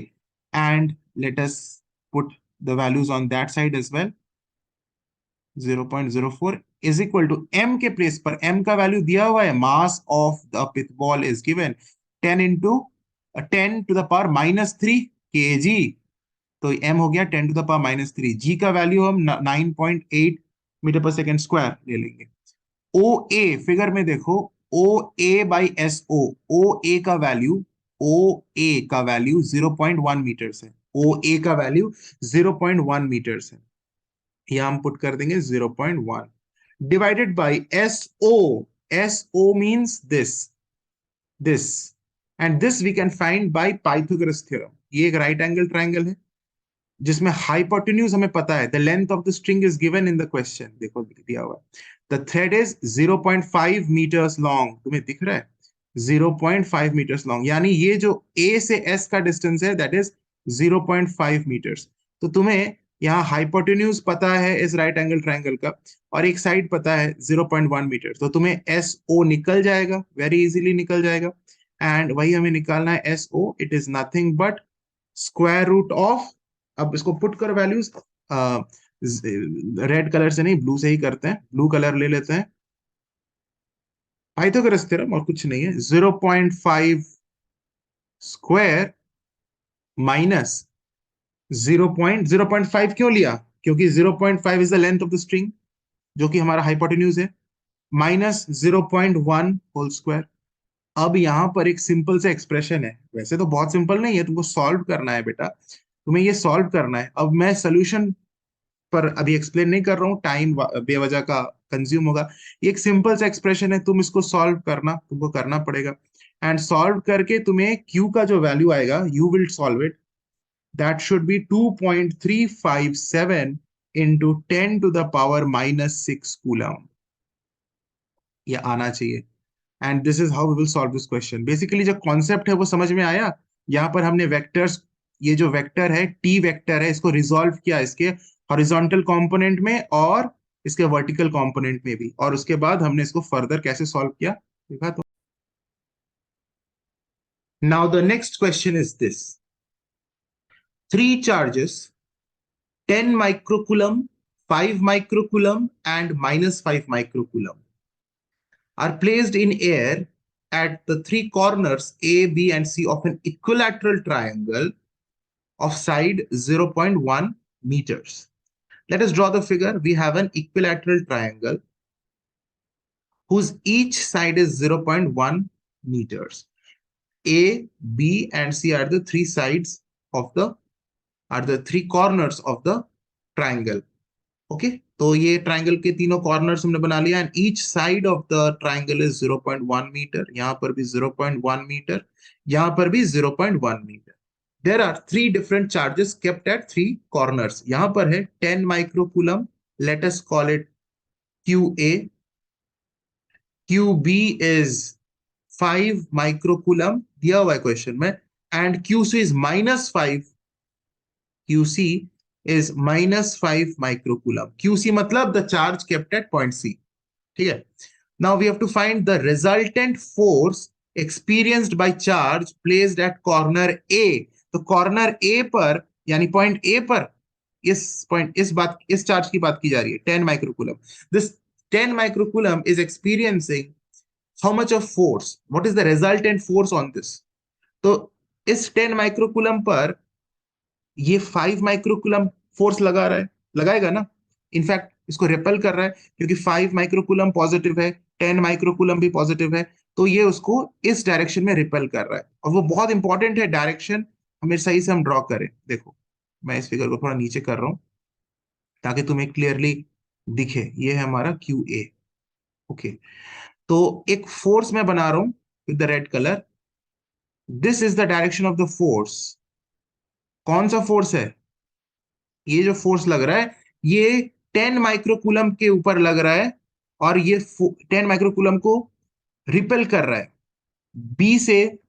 and let us put the values on that side as well. 0.04 is equal to M के प्लेस पर, एम का वैल्यू दिया हुआ है, mass of the pith ball is given 10 into 10⁻³ kg। तो एम हो गया 10⁻³ जी का वैल्यू हम 9.8 मीटर पर सेकेंड स्क्वायर ले लेंगे। ओ ए फिगर में देखो, ओ ए बाई एस ओ, ओ ए का वैल्यू, ओ ए का वैल्यू 0.1 मीटर्स है। ओ ए का वैल्यू 0.1 मीटर्स है, यह हम पुट कर देंगे 0.1 divided by S O. S O means this and this we can find by Pythagoras theorem. ये एक राइट एंगल ट्राइंगल है जिसमें हाइपोटेन्यूज हमें पता है, the length of the string is given in the question, देखो दिया हुआ है। The thread is 0.5 metres long, तुम्हें दिख रहा है 0.5 मीटर्स लॉन्ग, यानी ये जो ए से एस का डिस्टेंस है दैट इज 0.5 मीटर्स। तो तुम्हें यहाँ हाइपोटेन्यूज पता है इस राइट एंगल ट्राइंगल का, और एक साइड पता है 0.1 मीटर, तो तुम्हें एस ओ निकल जाएगा, वेरी इजीली निकल जाएगा। एंड वही हमें निकालना है S O, it is nothing but square root of, अब इसको पुट कर वैल्यूज, रेड कलर से नहीं ब्लू से ही करते हैं, ब्लू कलर ले लेते हैं। पाइथागोरस थ्योरम और कुछ नहीं है, 0.5 स्क्वायर माइनस 0.05 क्यों लिया? क्योंकि 0.5 is the length of the string जो कि हमारा हाइपोटेन्यूज है, माइनस 0.1 होल स्क्वायर। अब यहाँ पर एक सिंपल से एक्सप्रेशन है, वैसे तो बहुत सिंपल नहीं है, तुमको सॉल्व करना है बेटा, तुम्हें ये सॉल्व करना है। अब मैं सोल्यूशन पर अभी एक्सप्लेन नहीं कर रहा हूँ, टाइम बेवजह का कंज्यूम होगा। ये एक सिंपल सा एक्सप्रेशन है, तुम इसको सॉल्व करना, तुमको करना पड़ेगा। एंड सॉल्व करके तुम्हें Q का जो वैल्यू आएगा, you will solve it, that should be 2.357 into 10⁻⁻⁶ coulomb, ये आना चाहिए। And this is how we will solve this question. Basically जो कॉन्सेप्ट है वो समझ में आया। यहाँ पर हमने वेक्टर्स, ये जो वेक्टर है टी वेक्टर है, इसको रिजॉल्व किया इसके हॉरिजॉन्टल कंपोनेंट में और इसके वर्टिकल कंपोनेंट में भी, और उसके बाद हमने इसको फर्दर कैसे सॉल्व किया देखा। तो now the next question is this: three charges 10 microcoulomb, 5 microcoulomb, and minus 5 microcoulomb are placed in air at the three corners A, B, and C of an equilateral triangle of side 0.1 meters. Let us draw the figure. We have an equilateral triangle whose each side is 0.1 meters. A, B, and C are the three sides of the are the three corners of the triangle. Okay तो ये triangle के तीनों corners हमने बना लिया and each side of the triangle is 0.1 metre. यहां पर भी 0.1 मीटर, यहां पर भी 0.1 metre. There are three different charges kept at three corners. यहां पर है 10 microcoulomb, let us call it Q A. Q B is 5 microcoulomb दिया हुआ है क्वेश्चन में, and Q C is -5। QC is -5 microcoulomb. QC मतलब the charge kept at point C. ठीक है? Now we have to find the resultant force experienced by charge placed at corner A. तो corner A पर यानी point A पर इस charge की बात की जा रही है 10 microcoulomb. This 10 microcoulomb is experiencing how much of force? What is the resultant force on this? तो इस 10 microcoulomb पर ये 5 माइक्रोकुलम फोर्स लगा रहा है, लगाएगा ना। इनफैक्ट इसको रिपेल कर रहा है क्योंकि 5 माइक्रोकुलम पॉजिटिव है, 10 माइक्रोकुलम भी पॉजिटिव है, तो ये उसको इस डायरेक्शन में रिपेल कर रहा है। और वो बहुत इंपॉर्टेंट है डायरेक्शन, हमें सही से हम ड्रॉ करें। देखो मैं इस फिगर को थोड़ा नीचे कर रहा हूं ताकि तुम्हें क्लियरली दिखे। ये है हमारा क्यू ए। ओके तो एक फोर्स मैं बना रहा हूं with the red colour. This is the direction of the force. कौन सा फोर्स है? ये जो फोर्स लग रहा है ये 10 माइक्रोकूलम के ऊपर लग रहा है और ये 10 माइक्रोकूलम को रिपेल कर रहा है, बी से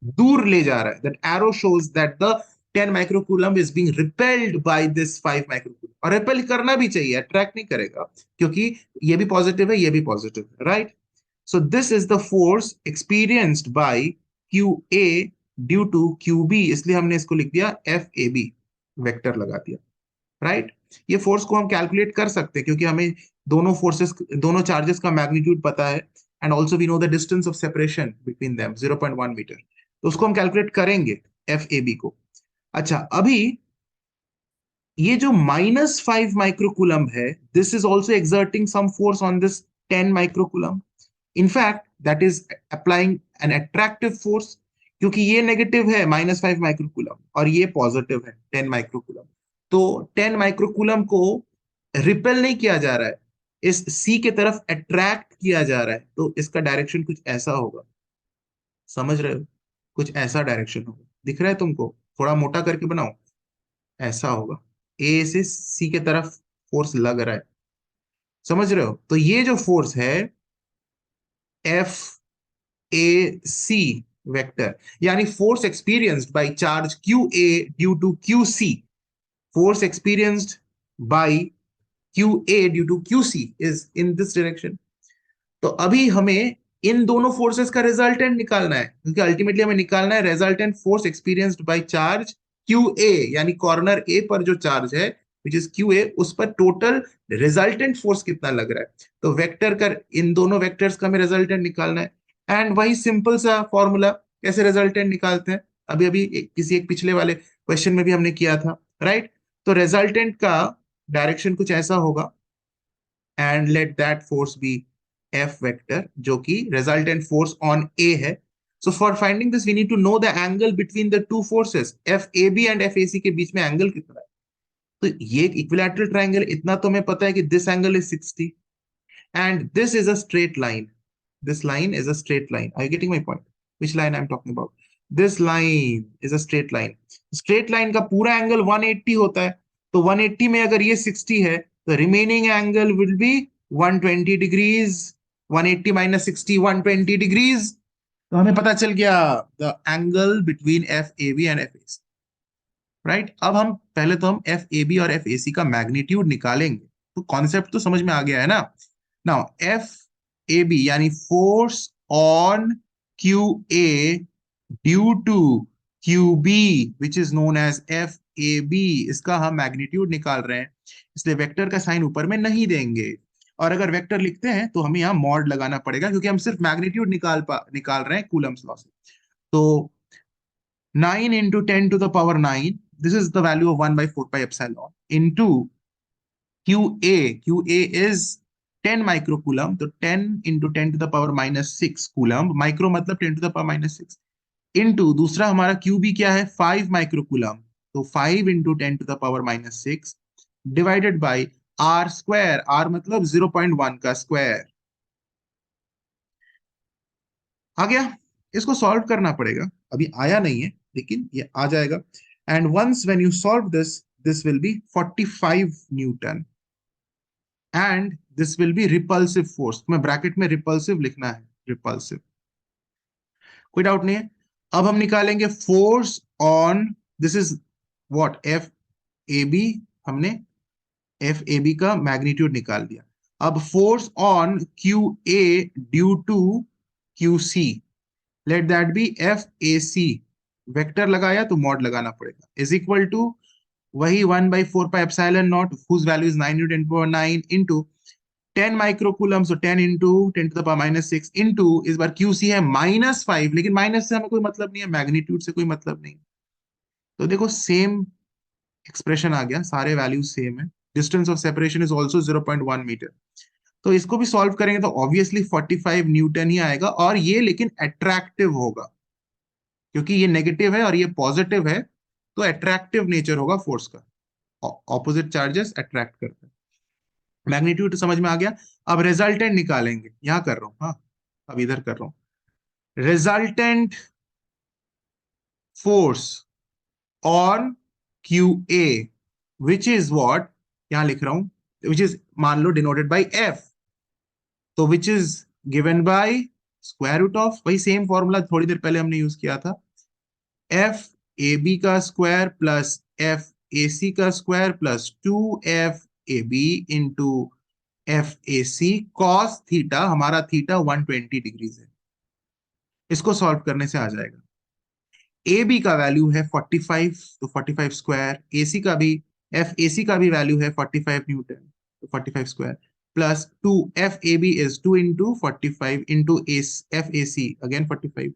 दूर ले जा रहा है। That arrow shows that the 10 microcoulomb is being repelled by this 5 microcoulomb. और रिपेल करना भी चाहिए, अट्रैक्ट नहीं करेगा क्योंकि ये भी पॉजिटिव है, ये भी पॉजिटिव है, right? So this is the force experienced by Q A due to Q B, इसलिए हमने इसको लिख दिया एफ ए बी, वेक्टर लगा दिया, राइट? ये फोर्स को हम कैलकुलेट कर सकते हैं क्योंकि हमें दोनों फोर्सेस, दोनों चार्जेस का मैग्नीट्यूड पता है, and also we know the distance of separation between them 0.1 metre. तो उसको हम कैलकुलेट करेंगे एफ ए बी को। अच्छा अभी ये जो -5 माइक्रोकूलम है, this is also exerting some force on this 10 microcoulomb. In fact that is applying an attractive force, क्योंकि ये नेगेटिव है -5 माइक्रोकूलम और ये पॉजिटिव है 10 माइक्रोकूलम। तो 10 माइक्रोकूलम को रिपेल नहीं किया जा रहा है, इस सी के तरफ अट्रैक्ट किया जा रहा है। तो इसका डायरेक्शन कुछ ऐसा होगा, समझ रहे हो? कुछ ऐसा डायरेक्शन होगा, दिख रहा है तुमको? थोड़ा मोटा करके बनाओ, ऐसा होगा। ए से सी के तरफ फोर्स लग रहा है, समझ रहे हो? तो ये जो फोर्स है एफ ए सी वेक्टर, यानी force experienced by charge Q A due to Q C, force experienced by QA due to QC is in this direction. तो अभी हमें इन दोनों फोर्सेस का रिजल्टेंट निकालना है क्योंकि अल्टीमेटली हमें निकालना है resultant force experienced by charge QA, यानी कॉर्नर ए पर जो चार्ज है विच इज QA, उस पर टोटल रिजल्टेंट फोर्स कितना लग रहा है। तो वेक्टर का, इन दोनों वेक्टर्स का हमें रिजल्टेंट निकालना है। एंड वही सिंपल सा फॉर्मूला, कैसे रिजल्टेंट निकालते हैं, अभी अभी किसी एक पिछले वाले क्वेश्चन में भी हमने किया था, राइट? तो रिजल्टेंट का डायरेक्शन कुछ ऐसा होगा, and let that force be F vector, जो कि रिजल्टेंट फोर्स ऑन ए है। So for finding this we need to know the angle between the two forces, F A B and F A C के बीच में angle कितना है। तो ये एक इक्विलैटरल ट्राइंगल, इतना तो हमें पता है कि this angle is 60 and this is a straight line. This line is a straight line. Are you getting my point? Which line I'm talking about? This line is a straight line. Straight line का पूरा angle 180 होता है, तो 180 में अगर ये 60 है तो remaining angle will be 120 degrees. 180 minus 60 120 degrees. तो हमें पता चल गया the angle between F A B and F A C, right. अब हम पहले तो हम एफ ए बी और एफ ए सी का मैग्नीट्यूड निकालेंगे। तो कॉन्सेप्ट तो समझ में आ गया है ना। नाउ एफ ए बी यानी force on Q A due to Q B which is known as F A B, इसका हम मैग्नीट्यूड निकाल रहे हैं, इसलिए वेक्टर का साइन ऊपर में नहीं देंगे। और अगर वेक्टर लिखते हैं तो हमें यहाँ मॉड लगाना पड़ेगा, क्योंकि हम सिर्फ मैग्नीट्यूड निकाल रहे हैं कूलम्स लॉ से। तो 9 into 10 to the power 9, this is the value of 1 by 4 pi epsilon into QA. QA is 10 microcoulomb, तो 10 into 10 to the power minus 6 coulomb, micro मतलब 10 to the power minus 6, into दूसरा हमारा QB क्या है 5 microcoulomb, तो 5 into 10 to the power minus 6 divided by R square, R मतलब 0.1 का square. आ गया। इसको सॉल्व करना पड़ेगा, अभी आया नहीं है लेकिन ये आ जाएगा। And once when you solve this, this will be 45 newton and this will be repulsive force. तुम्हें ब्रैकेट में रिपल्सिव लिखना है, रिपल्सिव, कोई डाउट नहीं है। अब हम निकालेंगे force on, this is what F A B, हमने एफ ए बी का मैग्नीट्यूड निकाल दिया। अब force on Q A due to Q C, let that be F A C, vector लगाया तो मॉड लगाना पड़ेगा, इज इक्वल टू वही 1/4 pi epsilon naught whose value is 9 into 10 to the power 9 into 10 microcoulomb, so 10 into 10 to the power minus 6 into, इस बार QC है -5, लेकिन minus से हमें कोई मतलब नहीं है, मैग्नीट्यूड से कोई मतलब नहीं। तो देखो सेम एक्सप्रेशन आ गया, सारे वैल्यूज सेम है। Distance of separation is also 0.1 metre. तो इसको भी सॉल्व करेंगे तो ऑब्वियसली 45 न्यूटन ही आएगा, और ये लेकिन अट्रैक्टिव होगा, क्योंकि ये नेगेटिव है और ये पॉजिटिव है, तो अट्रैक्टिव नेचर होगा फोर्स का, ऑपोजिट चार्जेस अट्रैक्ट करते हैं। मैग्नीट्यूड समझ में आ गया। अब रिजल्टेंट निकालेंगे, यहां कर रहा हूं, हाँ अब इधर कर रहा हूं। Resultant force on Q A which is what, यहां लिख रहा हूं विच इज, मान लो डिनोटेड बाई एफ, तो which is given by square root of, वही सेम फॉर्मूला थोड़ी देर पहले हमने यूज किया था, एफ ए बी का square plus F A C का square plus 2 F A B into F A C cos theta, हमारा थीटा 120 डिग्रीज है। इसको सॉल्व करने से आ जाएगा। ए बी का वैल्यू है 45, तो 45 स्क्वायर, ए सी का भी, एफ ए सी का भी वैल्यू है 45 न्यूटन, तो 45 square plus 2 F A B is 2 into 45 into F A C again 45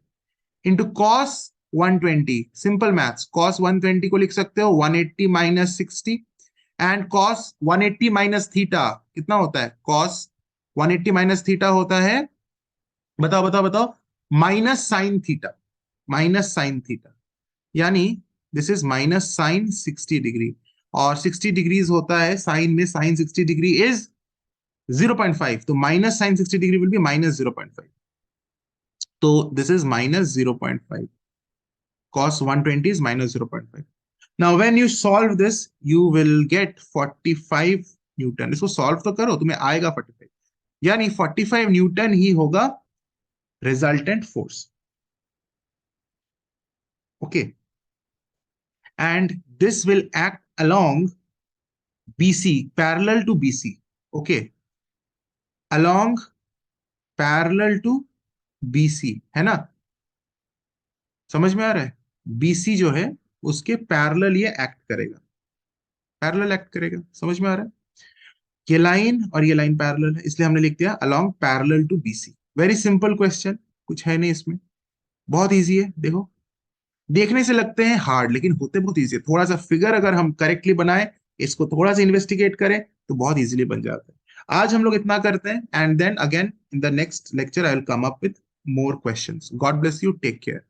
into cos 120, simple maths, cos 120 को लिख सकते हो 180 minus 60, and cos 180 minus theta कितना होता है, कॉस 180 माइनस थीटा होता है, बताओ बताओ बताओ, minus sine theta, minus sine theta, यानी this is minus sine 60 degree, और 60 डिग्रीज होता है साइन में, साइन 60 डिग्री इज 0.5, तो minus sine 60 degree will be minus 0.5, तो this is minus 0.5, cos 120 is minus 0.5. Now when you solve this, you will get 45 Newton. इसको solve तो करो, तुम्हें आएगा 45, यानी 45 न्यूटन ही होगा resultant force. Okay, and this will act along BC, parallel to BC। Okay, along parallel to BC, है ना, समझ में आ रहा है। BC जो है उसके पैरेलल ये एक्ट करेगा, पैरेलल एक्ट करेगा, समझ में आ रहा है। ये लाइन और ये लाइन पैरेलल है, इसलिए हमने लिख दिया along parallel to BC। Very simple question, कुछ है नहीं इसमें, बहुत इजी है। देखो, देखने से लगते हैं हार्ड लेकिन होते बहुत इजी है। थोड़ा सा फिगर अगर हम करेक्टली बनाए, इसको थोड़ा सा इन्वेस्टिगेट करें, तो बहुत इजीली बन जाता है। आज हम लोग इतना करते हैं, and then again in the next lecture I will come up with more questions. God bless you. Take care.